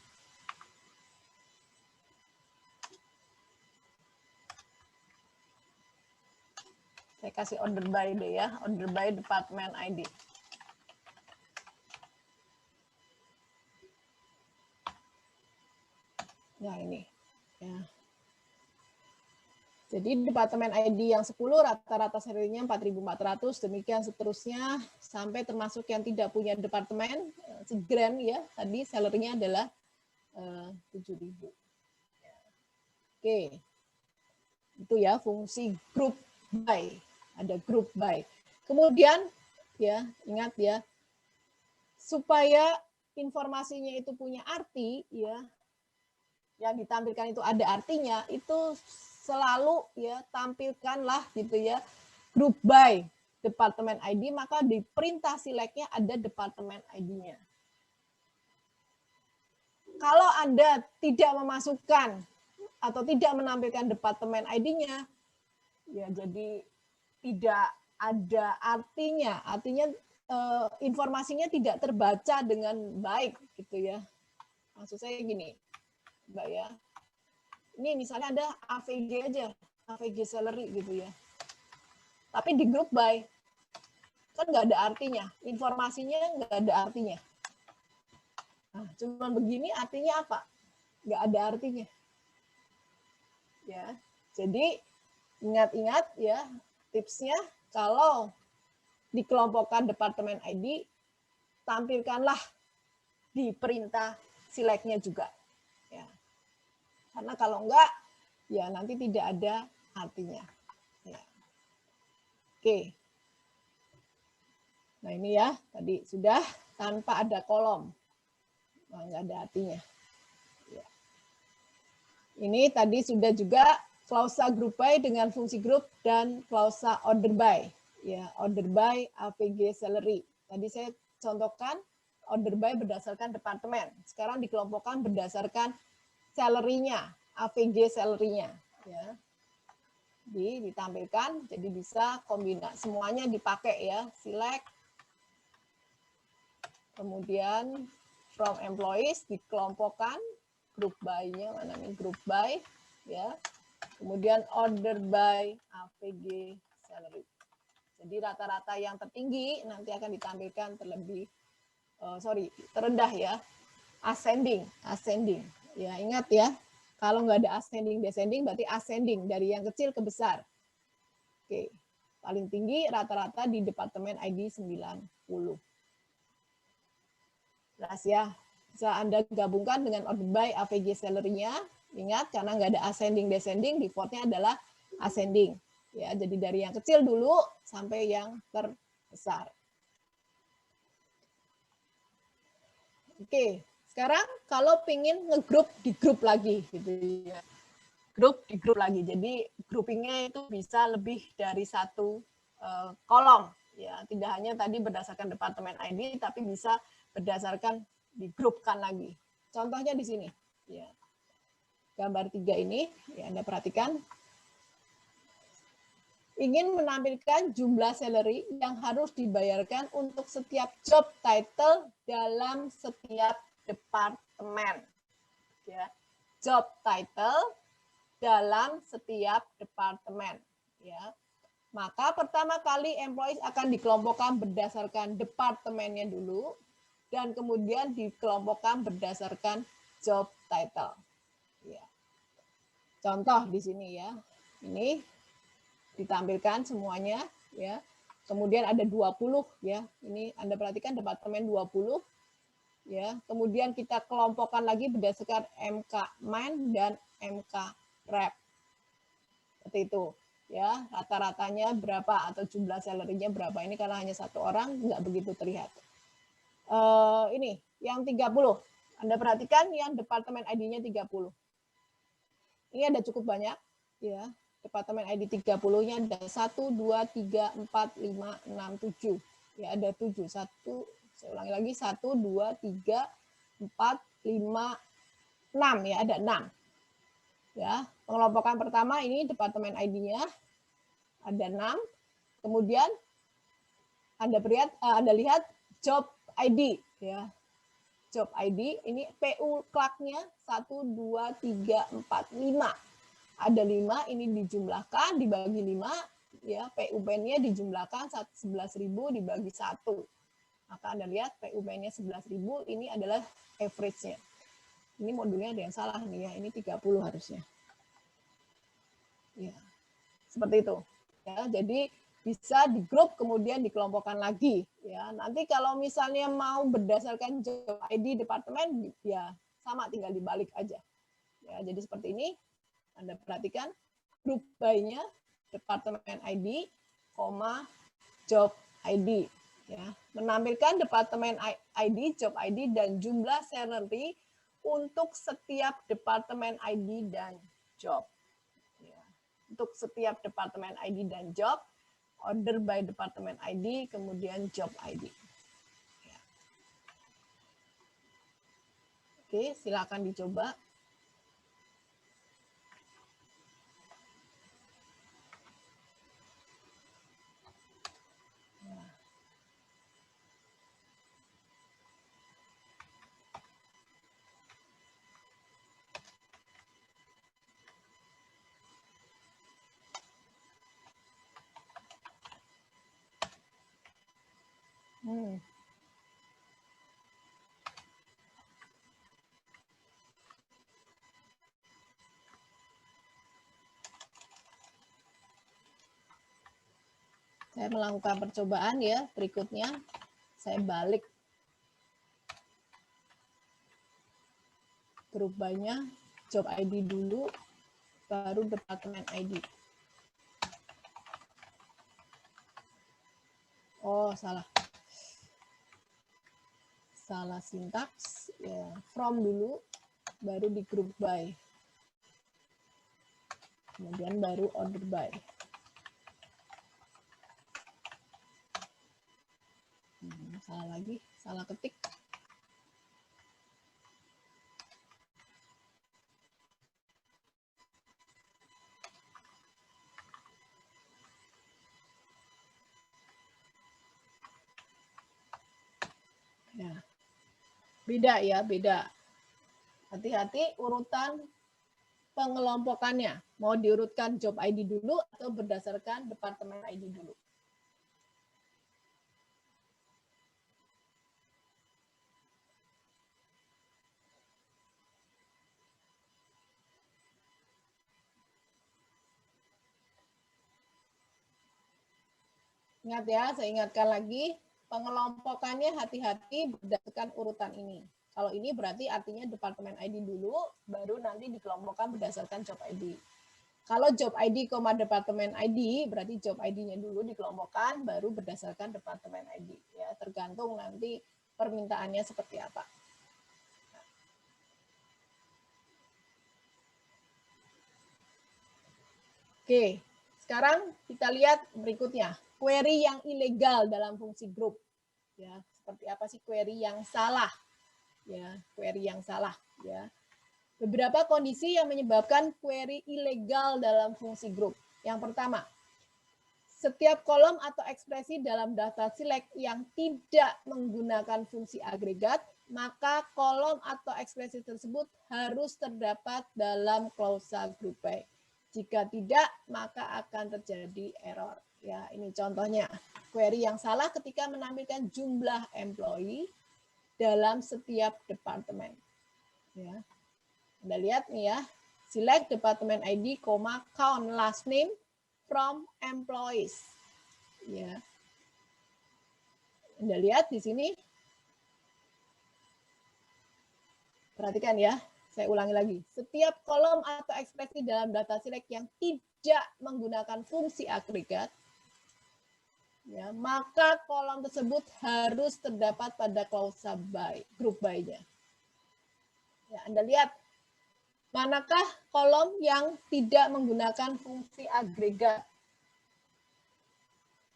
Saya kasih order by deh ya, order by department ID. Nah ini. Ya. Jadi departemen ID yang 10 rata-rata salary-nya 4.400, demikian seterusnya sampai termasuk yang tidak punya departemen, si grand ya, tadi salary-nya adalah 7.000. Oke. Itu ya fungsi group by, ada group by. Kemudian ya, ingat ya, supaya informasinya itu punya arti ya, yang ditampilkan itu ada artinya, itu selalu ya tampilkanlah gitu ya group by departemen ID, maka di perintah select-nya ada departemen ID-nya. Kalau Anda tidak memasukkan atau tidak menampilkan departemen ID-nya, ya jadi tidak ada artinya. Artinya informasinya tidak terbaca dengan baik gitu ya. Maksud saya gini, Mbak ya. Ini misalnya ada AVG aja, AVG salary gitu ya. Tapi di group by, kan nggak ada artinya, informasinya nggak ada artinya. Nah, cuma begini artinya apa? Nggak ada artinya. Ya, jadi ingat-ingat ya tipsnya, kalau dikelompokkan departemen ID, tampilkanlah di perintah sileknya juga. Ya. Karena kalau enggak, ya nanti tidak ada artinya. Ya. Oke. Nah ini ya, tadi sudah tanpa ada kolom. Nah, enggak ada artinya. Ya. Ini tadi sudah juga klausa group by dengan fungsi grup dan klausa order by. Ya, order by AVG salary. Tadi saya contohkan order by berdasarkan departemen. Sekarang dikelompokkan berdasarkan salary-nya, AVG salary-nya. Ya. Ditampilkan, jadi bisa kombinasi. Semuanya dipakai ya, select. Kemudian from employees dikelompokkan, group by-nya mana nih, group by. Ya. Kemudian order by AVG salary. Jadi rata-rata yang tertinggi nanti akan ditampilkan terendah ya, ascending. Ya ingat ya, kalau nggak ada ascending descending berarti ascending dari yang kecil ke besar. Oke, paling tinggi rata-rata di departemen ID 90. Jelas ya, bisa Anda gabungkan dengan order by AVG salary-nya. Ingat, karena nggak ada ascending descending, default-nya adalah ascending. Ya, jadi dari yang kecil dulu sampai yang terbesar. Oke, sekarang kalau pingin ngegrup di grup lagi, gitu ya. Grup di grup lagi. Jadi groupingnya itu bisa lebih dari satu kolom. Ya, tidak hanya tadi berdasarkan departemen ID, tapi bisa berdasarkan digrupkan lagi. Contohnya di sini. Ya. Gambar 3 ini, ya Anda perhatikan. Ingin menampilkan jumlah salary yang harus dibayarkan untuk setiap job title dalam setiap departemen. Ya. Job title dalam setiap departemen. Ya. Maka pertama kali employees akan dikelompokkan berdasarkan departemennya dulu, dan kemudian dikelompokkan berdasarkan job title. Ya. Contoh di sini ya, ini ditampilkan semuanya ya. Kemudian ada 20 ya. Ini Anda perhatikan departemen 20 ya. Kemudian kita kelompokkan lagi berdasarkan MK Main dan MK Rep. Seperti itu ya. Rata-ratanya berapa atau jumlah salary-nya berapa. Ini karena hanya satu orang nggak begitu terlihat. Ini yang 30. Anda perhatikan yang departemen ID-nya 30. Ini ada cukup banyak ya. Departemen ID 30-nya ada 1, 2, 3, 4, 5, 6, 7. Ya, ada 7. Saya ulangi lagi, 1, 2, 3, 4, 5, 6. Ya, ada 6. Ya, pengelompokan pertama ini departemen ID-nya ada 6. Kemudian Anda lihat job ID. Ya. Job ID, ini PU klaknya 1, 2, 3, 4, 5. Ada 5, ini dijumlahkan, dibagi 5, ya PUBN-nya dijumlahkan 11.000 dibagi 1. Maka Anda lihat PUBN-nya 11.000, ini adalah average-nya. Ini modulnya ada yang salah nih ya, ini 30 harusnya. Ya, seperti itu. Ya, jadi bisa di grup kemudian dikelompokkan lagi. Ya, nanti kalau misalnya mau berdasarkan job ID departemen, ya sama tinggal dibalik aja. Ya, jadi seperti ini. Anda perhatikan group by-nya departemen ID, job ID. Ya, menampilkan departemen ID, job ID, dan jumlah salary untuk setiap departemen ID dan job. Ya, untuk setiap departemen ID dan job, order by departemen ID, kemudian job ID. Ya. Oke, silakan dicoba. Hmm. Saya melakukan percobaan ya. Berikutnya saya balik group by-nya, job ID dulu, baru departemen ID. Oh, salah. Salah sintaks. Ya, from dulu, baru di group by. Kemudian baru order by. Salah lagi, salah ketik. Ya. Beda ya, beda. Hati-hati urutan pengelompokannya. Mau diurutkan job ID dulu atau berdasarkan departemen ID dulu. Ingat ya, saya ingatkan lagi, pengelompokannya hati-hati berdasarkan urutan ini. Kalau ini berarti artinya departemen ID dulu, baru nanti dikelompokkan berdasarkan job ID. Kalau job ID, departemen ID, berarti job ID-nya dulu dikelompokkan, baru berdasarkan departemen ID. Ya, tergantung nanti permintaannya seperti apa. Oke, sekarang kita lihat berikutnya. Query yang ilegal dalam fungsi grup. Ya, seperti apa sih query yang salah? Ya, query yang salah. Ya, beberapa kondisi yang menyebabkan query ilegal dalam fungsi grup. Yang pertama, setiap kolom atau ekspresi dalam data select yang tidak menggunakan fungsi agregat, maka kolom atau ekspresi tersebut harus terdapat dalam klausa group by. Jika tidak, maka akan terjadi error. Ya, ini contohnya. Query yang salah ketika menampilkan jumlah employee dalam setiap departemen. Ya. Anda lihat nih ya, select department ID, count last name from employees. Ya. Anda lihat di sini. Perhatikan ya, saya ulangi lagi. Setiap kolom atau ekspresi dalam data select yang tidak menggunakan fungsi agregat, ya, maka kolom tersebut harus terdapat pada klausa by, group by-nya. Ya, Anda lihat, manakah kolom yang tidak menggunakan fungsi agregat?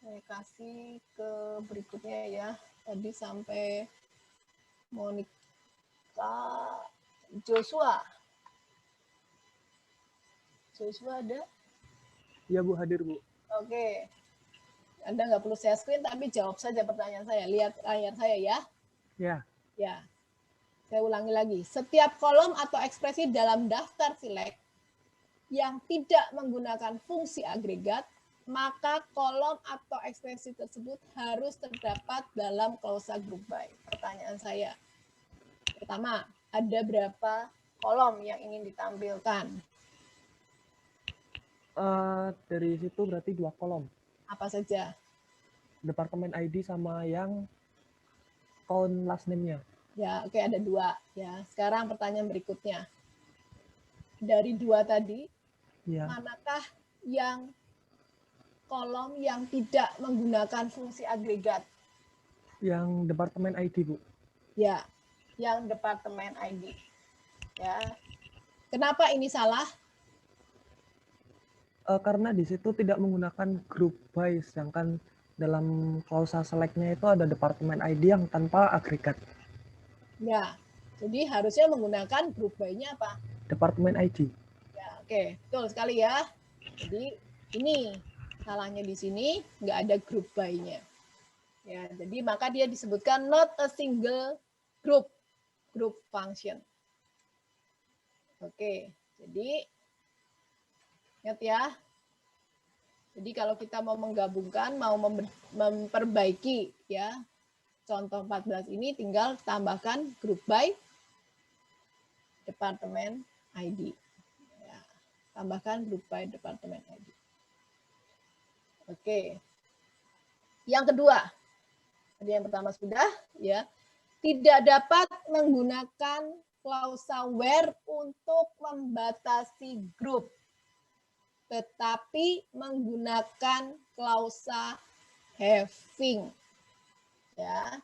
Saya kasih ke berikutnya ya. Tadi sampai Monica, Joshua. Joshua ada? Iya Bu, hadir Bu. Oke. Anda nggak perlu share screen, tapi jawab saja pertanyaan saya. Lihat layar saya ya. Ya. Ya. Saya ulangi lagi. Setiap kolom atau ekspresi dalam daftar select yang tidak menggunakan fungsi agregat, maka kolom atau ekspresi tersebut harus terdapat dalam klausa group by. Pertanyaan saya. Pertama, ada berapa kolom yang ingin ditampilkan? Dari situ berarti 2 kolom. Apa saja? Departemen ID sama yang count last name-nya. Ya, oke, ada 2. Ya, sekarang pertanyaan berikutnya. Dari 2 tadi, Ya. manakah yang kolom yang tidak menggunakan fungsi agregat? Yang departemen ID, Bu. Ya, yang departemen ID. Ya. Kenapa ini salah? Karena di situ tidak menggunakan group by, sedangkan dalam klausa select-nya itu ada departemen ID yang tanpa agregat. Ya, jadi harusnya menggunakan group by-nya apa? Departemen ID. Ya, oke, betul sekali ya. Jadi ini salahnya di sini, nggak ada group by-nya. Ya, jadi maka dia disebutkan not a single group function. Oke, jadi ingat ya. Jadi kalau kita mau menggabungkan, mau memperbaiki ya contoh 14 ini tinggal tambahkan group by departemen ID. Ya, tambahkan group by departemen ID. Oke. Yang kedua, tadi yang pertama sudah, ya, tidak dapat menggunakan klausa where untuk membatasi grup, tetapi menggunakan klausa having. Ya,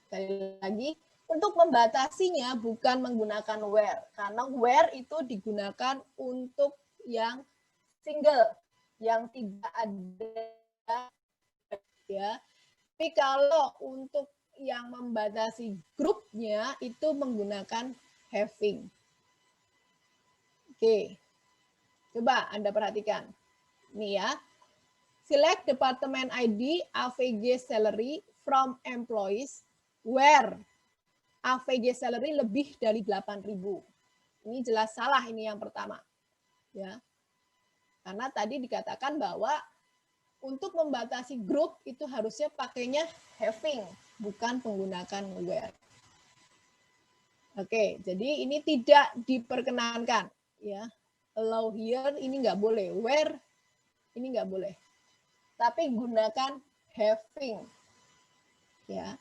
sekali lagi, untuk membatasinya bukan menggunakan where, karena where itu digunakan untuk yang single, yang tidak ada, ya. Tapi kalau untuk yang membatasi grupnya itu menggunakan having. Oke, coba Anda perhatikan. Ini ya, select department ID AVG salary from employees where AVG salary lebih dari 8.000. Ini jelas salah ini yang pertama. Ya. Karena tadi dikatakan bahwa untuk membatasi grup itu harusnya pakainya having, bukan menggunakan where. Oke, jadi ini tidak diperkenankan. Ya. Allow here ini nggak boleh, where ini nggak boleh. Tapi gunakan having. Ya.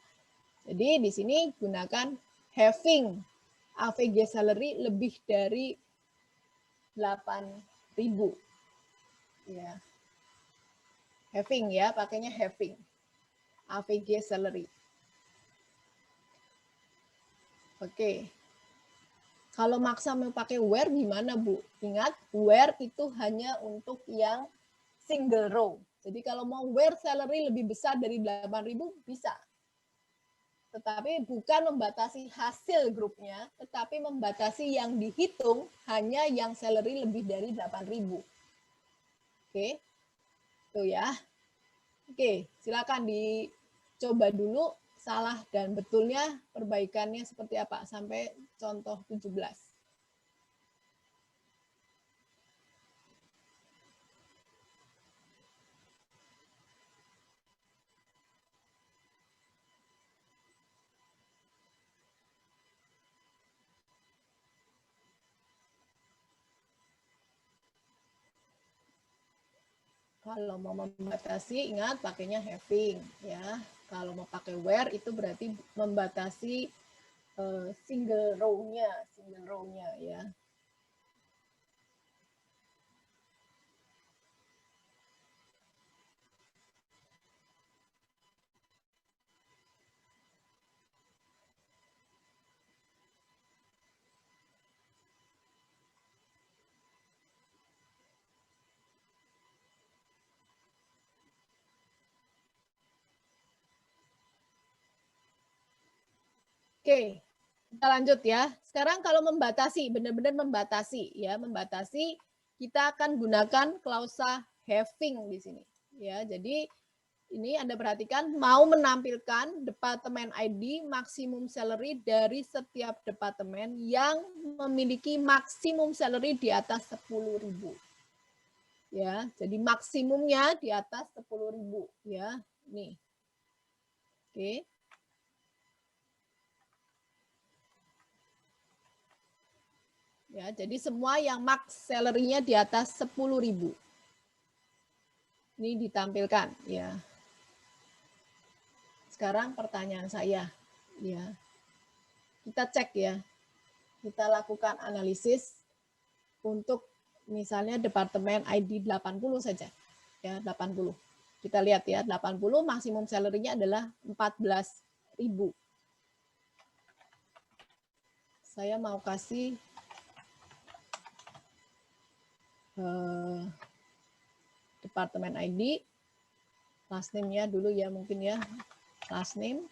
Jadi di sini gunakan having AVG salary lebih dari 8.000. Ya. Having ya, pakainya having. AVG salary. Oke. Kalau maksa mau pakai where gimana, Bu? Ingat, where itu hanya untuk yang single row. Jadi kalau mau where salary lebih besar dari 8.000 bisa. Tetapi bukan membatasi hasil grupnya, tetapi membatasi yang dihitung hanya yang salary lebih dari 8.000. Oke. Tuh ya. Oke, silakan dicoba dulu salah dan betulnya perbaikannya seperti apa sampai contoh 17. Kalau mau membatasi, ingat pakainya having ya. Kalau mau pakai where itu berarti membatasi single row-nya ya. Oke, kita lanjut ya. Sekarang kalau membatasi, benar-benar membatasi ya, membatasi kita akan gunakan klausa having di sini ya. Jadi ini Anda perhatikan mau menampilkan departemen ID maksimum salary dari setiap departemen yang memiliki maksimum salary di atas 10.000. Ya, jadi maksimumnya di atas 10.000 ya. Nih. Oke. Ya, jadi semua yang max salary-nya di atas 10.000. Ini ditampilkan ya. Sekarang pertanyaan saya ya. Kita cek ya. Kita lakukan analisis untuk misalnya departemen ID 80 saja. Ya, 80. Kita lihat ya, 80 maksimum salary-nya adalah 14.000. Saya mau kasih departemen ID, last name-nya dulu ya mungkin ya, last name,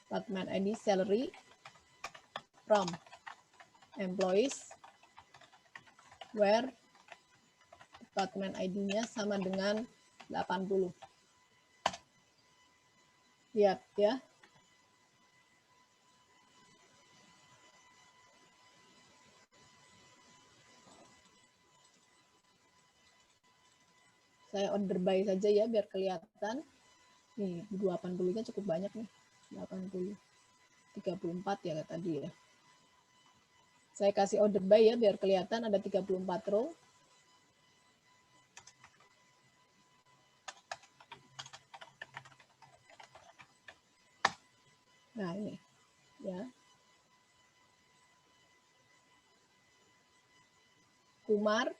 departemen ID salary from employees where departemen ID-nya sama dengan 80. Lihat ya. Saya order by saja ya biar kelihatan. Nih, 280-nya cukup banyak nih. 80. 34 ya tadi ya. Saya kasih order by ya biar kelihatan ada 34 row. Nah, ini ya. Kumar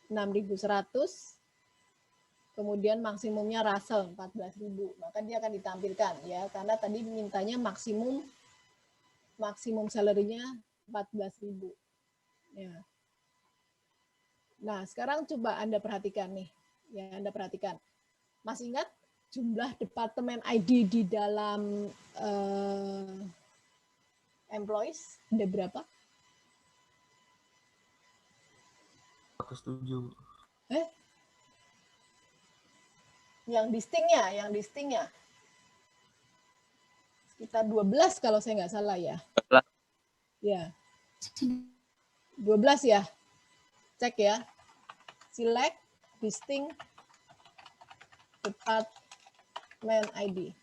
6.100. Kemudian maksimumnya Russell 14.000. Maka dia akan ditampilkan ya karena tadi mintanya maksimum salary-nya 14.000. Ya. Nah, sekarang coba Anda perhatikan nih. Ya, Anda perhatikan. Masih ingat jumlah departemen ID di dalam employees ada berapa? 107. Yang distingnya. Sekitar 12 kalau saya nggak salah ya. Ya. 12 ya. Cek ya. Select distinct department ID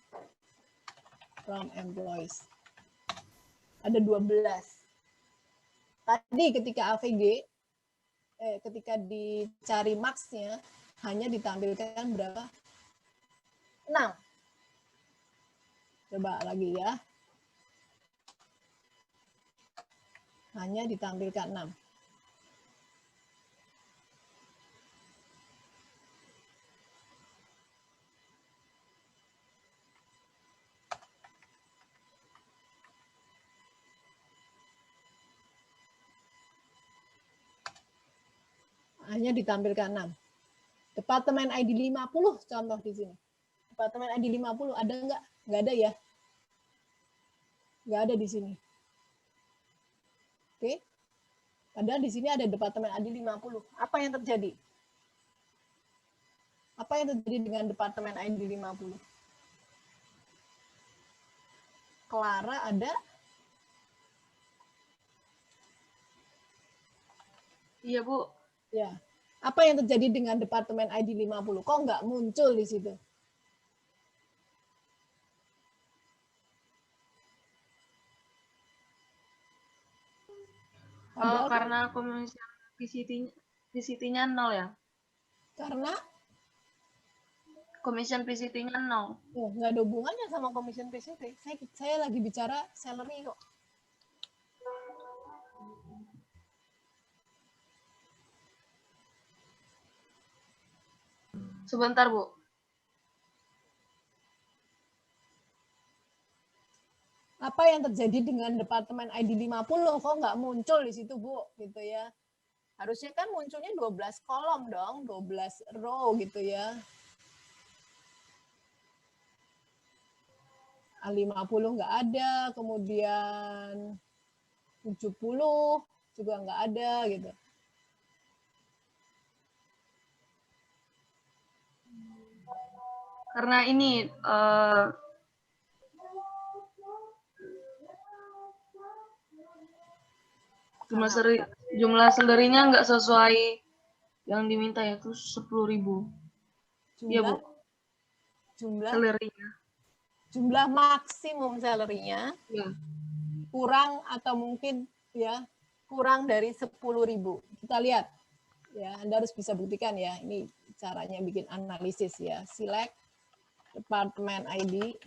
from employees. Ada 12. Tadi ketika AVG ketika dicari max-nya hanya ditampilkan berapa? 6. Coba lagi ya. Hanya ditampilkan 6. Hanya ditampilkan 6. Departemen ID 50 contoh di sini. Departemen ID 50 ada nggak? Nggak ada ya. Nggak ada di sini. Oke. Padahal di sini ada departemen ID 50. Apa yang terjadi? Apa yang terjadi dengan departemen ID 50? Clara ada? Iya, Bu. Ya. Apa yang terjadi dengan departemen ID 50? Kok nggak muncul di situ? Oh, karena commission PCT-nya 0 ya? Karena? Commission PCT-nya 0. Oh, nggak ada hubungannya sama commission PCT. Saya lagi bicara salary kok. Sebentar, Bu. Apa yang terjadi dengan departemen ID 50? Kok nggak muncul di situ, Bu? Gitu ya. Harusnya kan munculnya 12 kolom dong, 12 row gitu ya. A50 nggak ada, kemudian 70 juga nggak ada gitu. Karena ini jumlah salary-nya nggak sesuai yang diminta, yaitu 10.000. Iya, Bu. Jumlah salary-nya. Jumlah maksimum salary-nya ya. Kurang atau mungkin ya kurang dari 10.000. Kita lihat ya, Anda harus bisa buktikan ya. Ini caranya bikin analisis ya. Select department ID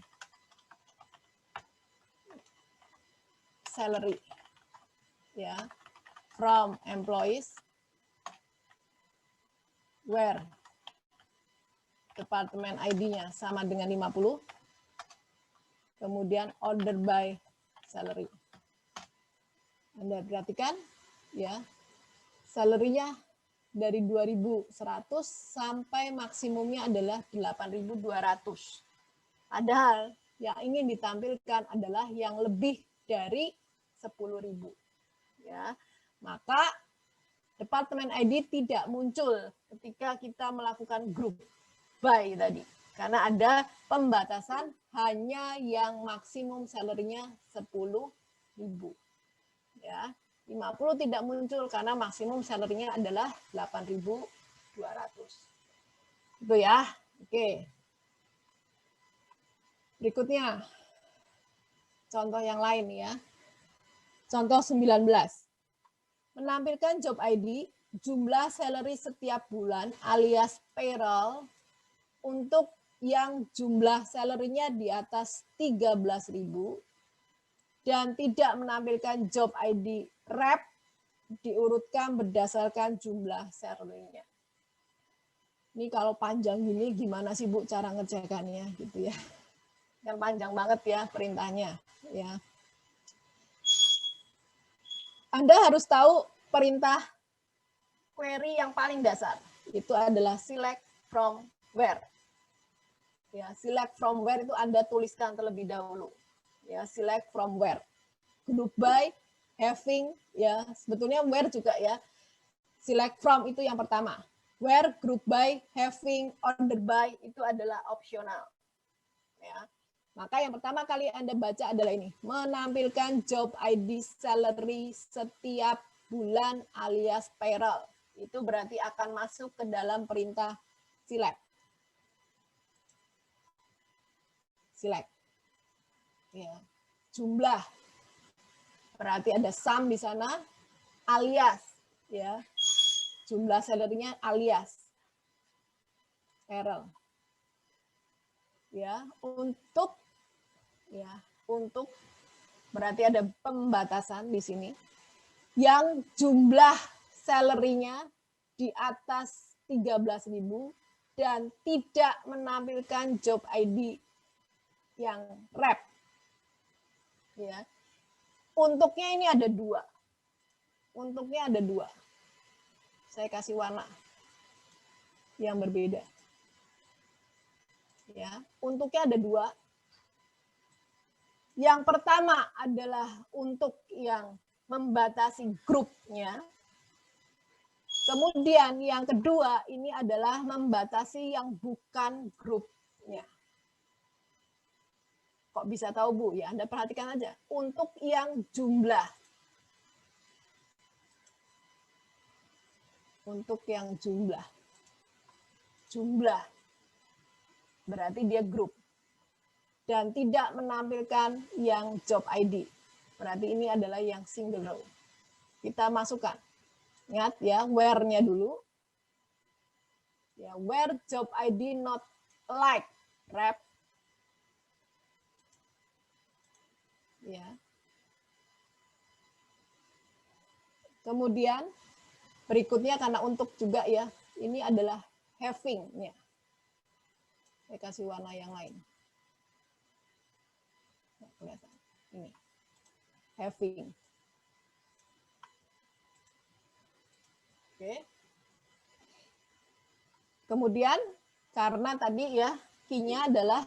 salary ya from employees where department ID-nya sama dengan 50, kemudian order by salary. Anda perhatikan ya, salary-nya dari 2.100 sampai maksimumnya adalah 8.200. Padahal yang ingin ditampilkan adalah yang lebih dari 10.000. Ya, maka departemen ID tidak muncul ketika kita melakukan group by tadi, karena ada pembatasan hanya yang maksimum salary-nya 10.000. Ya, 50 tidak muncul karena maksimum salary-nya adalah 8.200. Itu ya. Oke. Berikutnya, contoh yang lain ya. Contoh 19. Menampilkan job ID, jumlah salary setiap bulan alias payroll untuk yang jumlah salary-nya di atas 13.000 dan tidak menampilkan job ID rep diurutkan berdasarkan jumlah salary-nya. Ini kalau panjang gini gimana sih Bu cara ngerjakannya gitu ya. Yang panjang banget ya perintahnya ya. Anda harus tahu perintah query yang paling dasar. Itu adalah select from where. Ya, select from where itu Anda tuliskan terlebih dahulu. Ya, select from where. Group by, having, ya, sebetulnya where juga ya. Select from itu yang pertama. Where, group by, having, order by itu adalah opsional. Ya. Maka yang pertama kali Anda baca adalah ini. Menampilkan job ID salary setiap bulan alias payroll. Itu berarti akan masuk ke dalam perintah select. Select. Ya. Jumlah. Berarti ada sum di sana alias ya. Jumlah salary-nya alias payroll. Ya, untuk berarti ada pembatasan di sini yang jumlah salary-nya di atas 13.000 dan tidak menampilkan job ID yang rep. Ya. Untuknya ini ada dua. Untuknya ada dua. Saya kasih warna yang berbeda. Ya, untuknya ada dua. Yang pertama adalah untuk yang membatasi grupnya. Kemudian yang kedua ini adalah membatasi yang bukan grupnya. Kok bisa tahu Bu? Ya, Anda perhatikan aja. Untuk yang jumlah. Untuk yang jumlah. Jumlah. Berarti dia grup. Dan tidak menampilkan yang job ID. Berarti ini adalah yang single row. Kita masukkan. Ingat ya, where-nya dulu. Ya, where job ID not like rep. Ya. Kemudian berikutnya karena untuk juga ya, ini adalah having-nya. Saya kasih warna yang lain. Nah, kelihatan. Ini. Having. Oke. Kemudian karena tadi ya key-nya adalah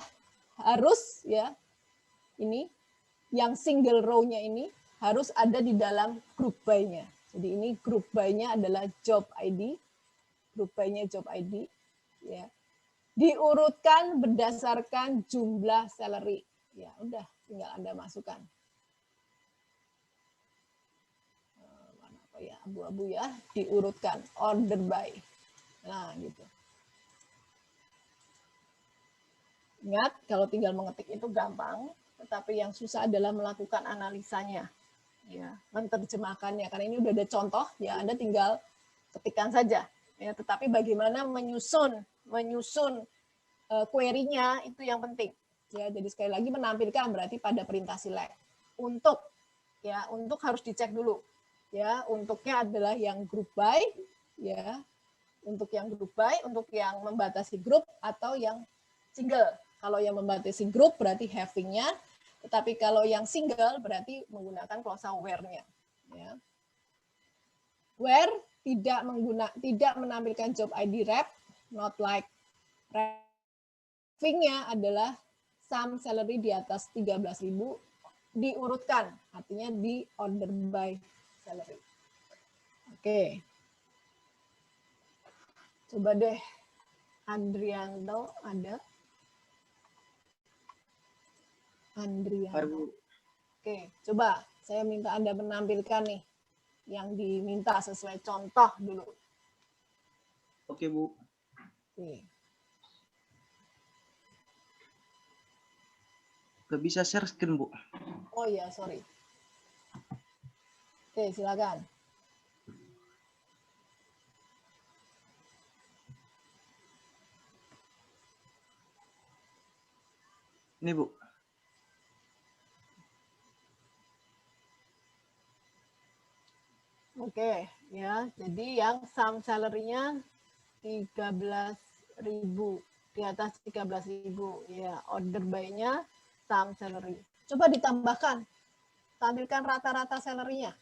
harus ya ini yang single row-nya ini harus ada di dalam group by-nya. Jadi ini group by-nya adalah job ID. Group by-nya job ID ya. Diurutkan berdasarkan jumlah salary. Ya, udah tinggal Anda masukkan. Mana apa ya? Abu-abu ya, diurutkan order by. Nah, gitu. Ingat, kalau tinggal mengetik itu gampang, tetapi yang susah adalah melakukan analisanya. Ya, menerjemahkannya. Karena ini udah ada contoh, ya Anda tinggal ketikkan saja. Ya, tetapi bagaimana menyusun query-nya itu yang penting. Ya, jadi sekali lagi menampilkan berarti pada perintah select. Untuk harus dicek dulu. Ya, untuknya adalah yang group by, ya. Untuk yang group by, untuk yang membatasi grup atau yang single. Kalau yang membatasi grup berarti having-nya, tetapi kalau yang single berarti menggunakan klausal where-nya. Ya. Where tidak menampilkan job ID rep, not like rep. Having-nya adalah sum salary di atas 13.000 diurutkan, artinya di order by salary. Oke. Coba deh Andrianto ada. Andrianto. Oke, coba saya minta Anda menampilkan nih yang diminta sesuai contoh dulu. Oke, Bu. Oke. Gak bisa share screen, Bu. Oh iya, sorry. Oke, silakan. Ini, Bu. Oke, ya. Jadi yang sum salary-nya 13.000, di atas 13.000. Ya, order by-nya sum salary. Coba ditambahkan, tampilkan rata-rata salary-nya.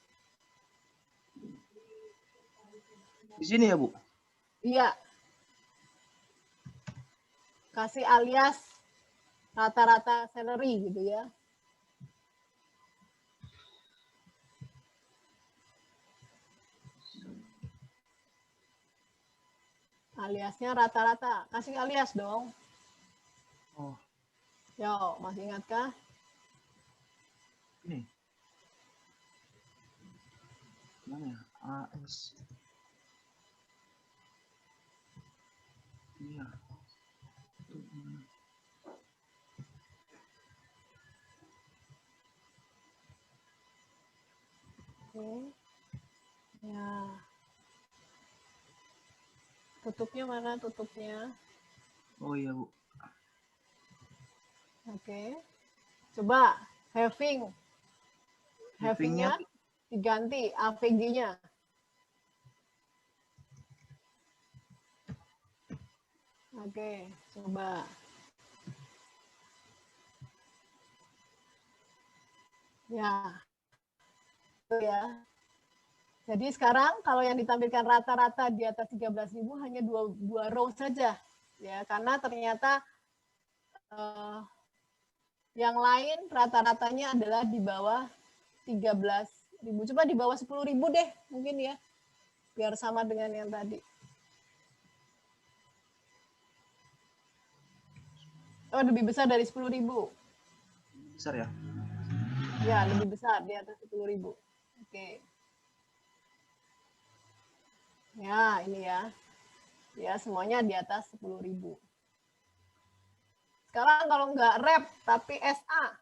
Di sini ya, Bu? Iya. Kasih alias rata-rata salary gitu ya. Aliasnya rata-rata. Kasih alias dong. Oh, Yo, masih ingat kah? ini. Mana ya? AS. Iya. Oke. Ya. Tutupnya mana tutupnya? Oh iya, Bu. Oke. Coba having. Having-nya Having-nya diganti AVG-nya. Oke, coba. Ya. Itu ya. Jadi sekarang kalau yang ditampilkan rata-rata di atas 13.000 hanya dua row saja. Ya, karena ternyata yang lain rata-ratanya adalah di bawah 13.000. Coba di bawah 10.000 deh mungkin ya. Biar sama dengan yang tadi. Oh, lebih besar dari 10.000. besar ya? Ya, lebih besar di atas 10.000. Oke. Ya, ini ya. Ya, semuanya di atas 10.000. Sekarang kalau nggak rep tapi SA.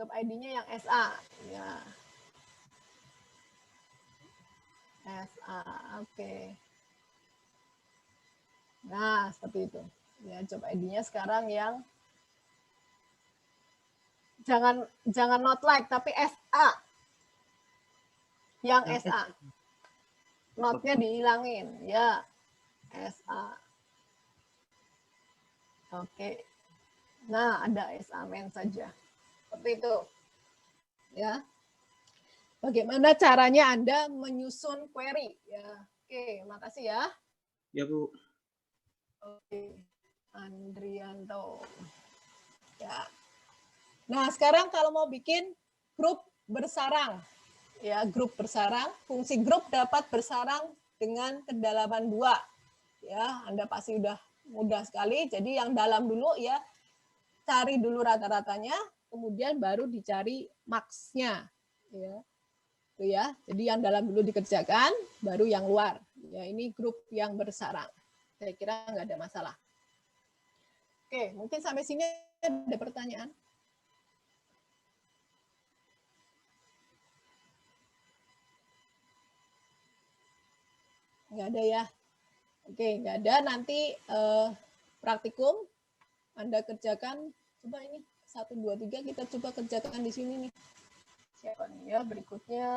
Job ID-nya yang SA. Ya. SA, oke. Nah, seperti itu. Ya, job ID-nya sekarang yang jangan not like tapi SA. Yang SA. Not-nya dihilangin, ya. SA. Oke. Nah, ada SA men saja. Seperti itu. Ya. Bagaimana caranya Anda menyusun query? Ya. Oke, makasih ya. Ya, Bu. Oke. Andrianto. Ya. Nah, sekarang kalau mau bikin grup bersarang. Ya, grup bersarang, fungsi grup dapat bersarang dengan kedalaman 2. Ya, Anda pasti udah mudah sekali. Jadi yang dalam dulu ya, cari dulu rata-ratanya, kemudian baru dicari max-nya. Ya. Itu ya. Jadi yang dalam dulu dikerjakan, baru yang luar. Ya, ini grup yang bersarang. Saya kira nggak ada masalah. Oke, mungkin sampai sini ada pertanyaan. Nggak ada ya. Oke, nggak ada. Nanti praktikum Anda kerjakan. Coba ini 1, 2, 3 kita coba kerjakan di sini nih. Siapa nih ya berikutnya?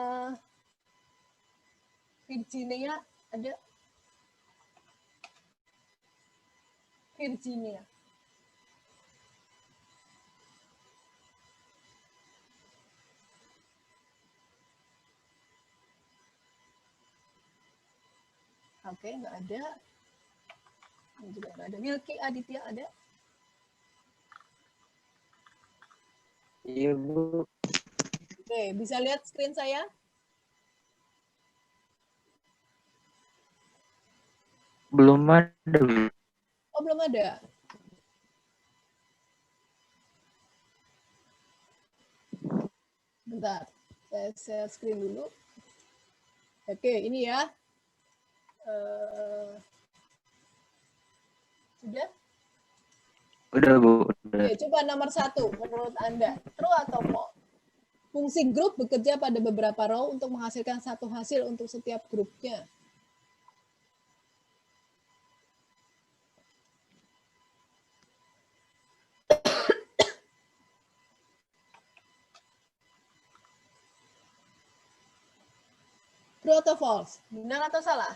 Virginia ada. Virginia. Oke, nggak ada. Ini juga nggak ada. Wilky Aditya ada? Iya, Bu. Oke, bisa lihat screen saya? Belum ada, Bu. Oh, belum ada. Bentar, saya share screen dulu. Oke, ini ya. Sudah? Udah, Bu. benar. Oke, coba nomor 1 menurut Anda, true atau false? Fungsi grup bekerja pada beberapa row untuk menghasilkan satu hasil untuk setiap grupnya. True atau false? Benar atau salah?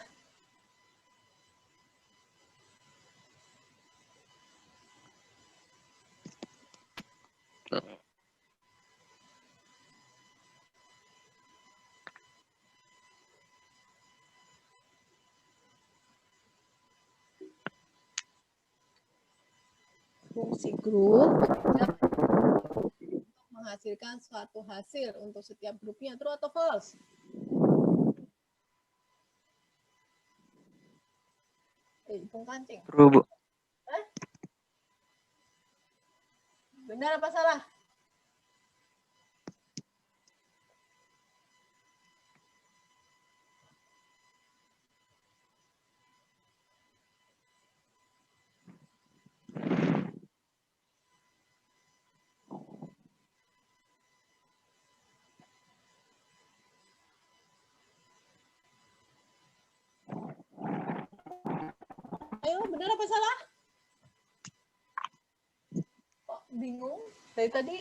Fungsi grup bekerja untuk menghasilkan suatu hasil untuk setiap grupnya. True atau false? Bung Kancing. True, Bu. Hah? Benar apa salah? Ayo, benar apa salah? Kok bingung? Dari tadi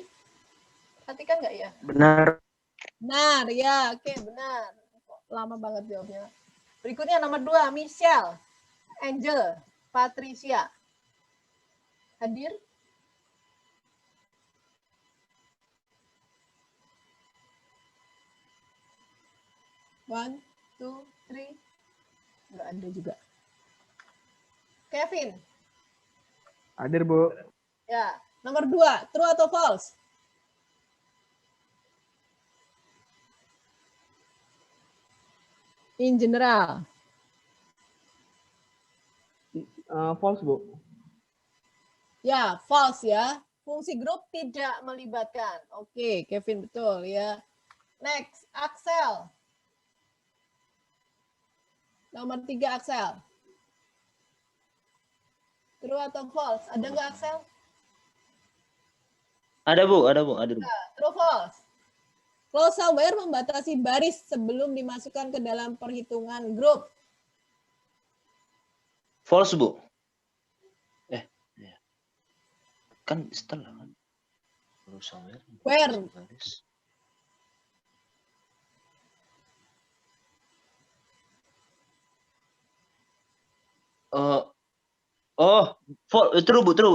perhatikan nggak ya? Benar. Benar, ya. Oke, benar. Kok lama banget jawabnya. Berikutnya nomor 2, Michelle, Angel, Patricia. Hadir? One, two, three. Nggak ada juga. Kevin. Hadir, Bu. Ya, nomor 2, true atau false? In general. False, Bu. Ya, false ya. Fungsi grup tidak melibatkan. Oke, Kevin betul ya. Next, Axel. Nomor 3, Axel. True atau false? Ada nggak Axel? Ada Bu, ada Bu, ada Bu. Nah, true false. Closed-ware membatasi baris sebelum dimasukkan ke dalam perhitungan grup. False Bu. Ya. Kan setelah kan. Where? True Bu. True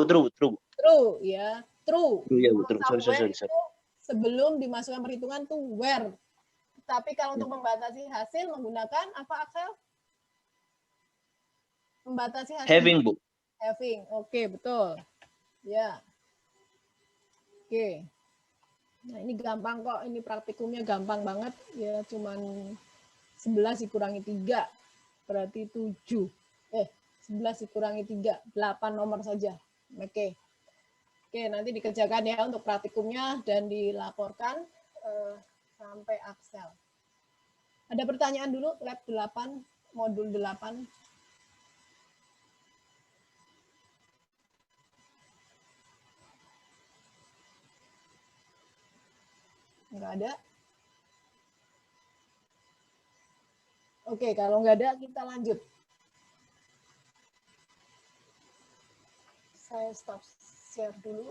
ya, true. True ya Bu, true. Closed-ware Sorry. itu sebelum dimasukkan perhitungan tuh where. Tapi kalau untuk membatasi hasil menggunakan apa Axel? Membatasi hasil. Having Bu. Having. Oke, betul. Ya. Oke. Nah, ini gampang kok. Ini praktikumnya gampang banget. Ya, cuman 11 dikurangi 3. Berarti 7. 11 dikurangi 3. 8 nomor saja. Oke. Oke, nanti dikerjakan ya untuk praktikumnya dan dilaporkan sampai Axel. Ada pertanyaan dulu, lab 8, modul 8. Nggak ada? Oke, kalau nggak ada, kita lanjut. Saya stop share dulu.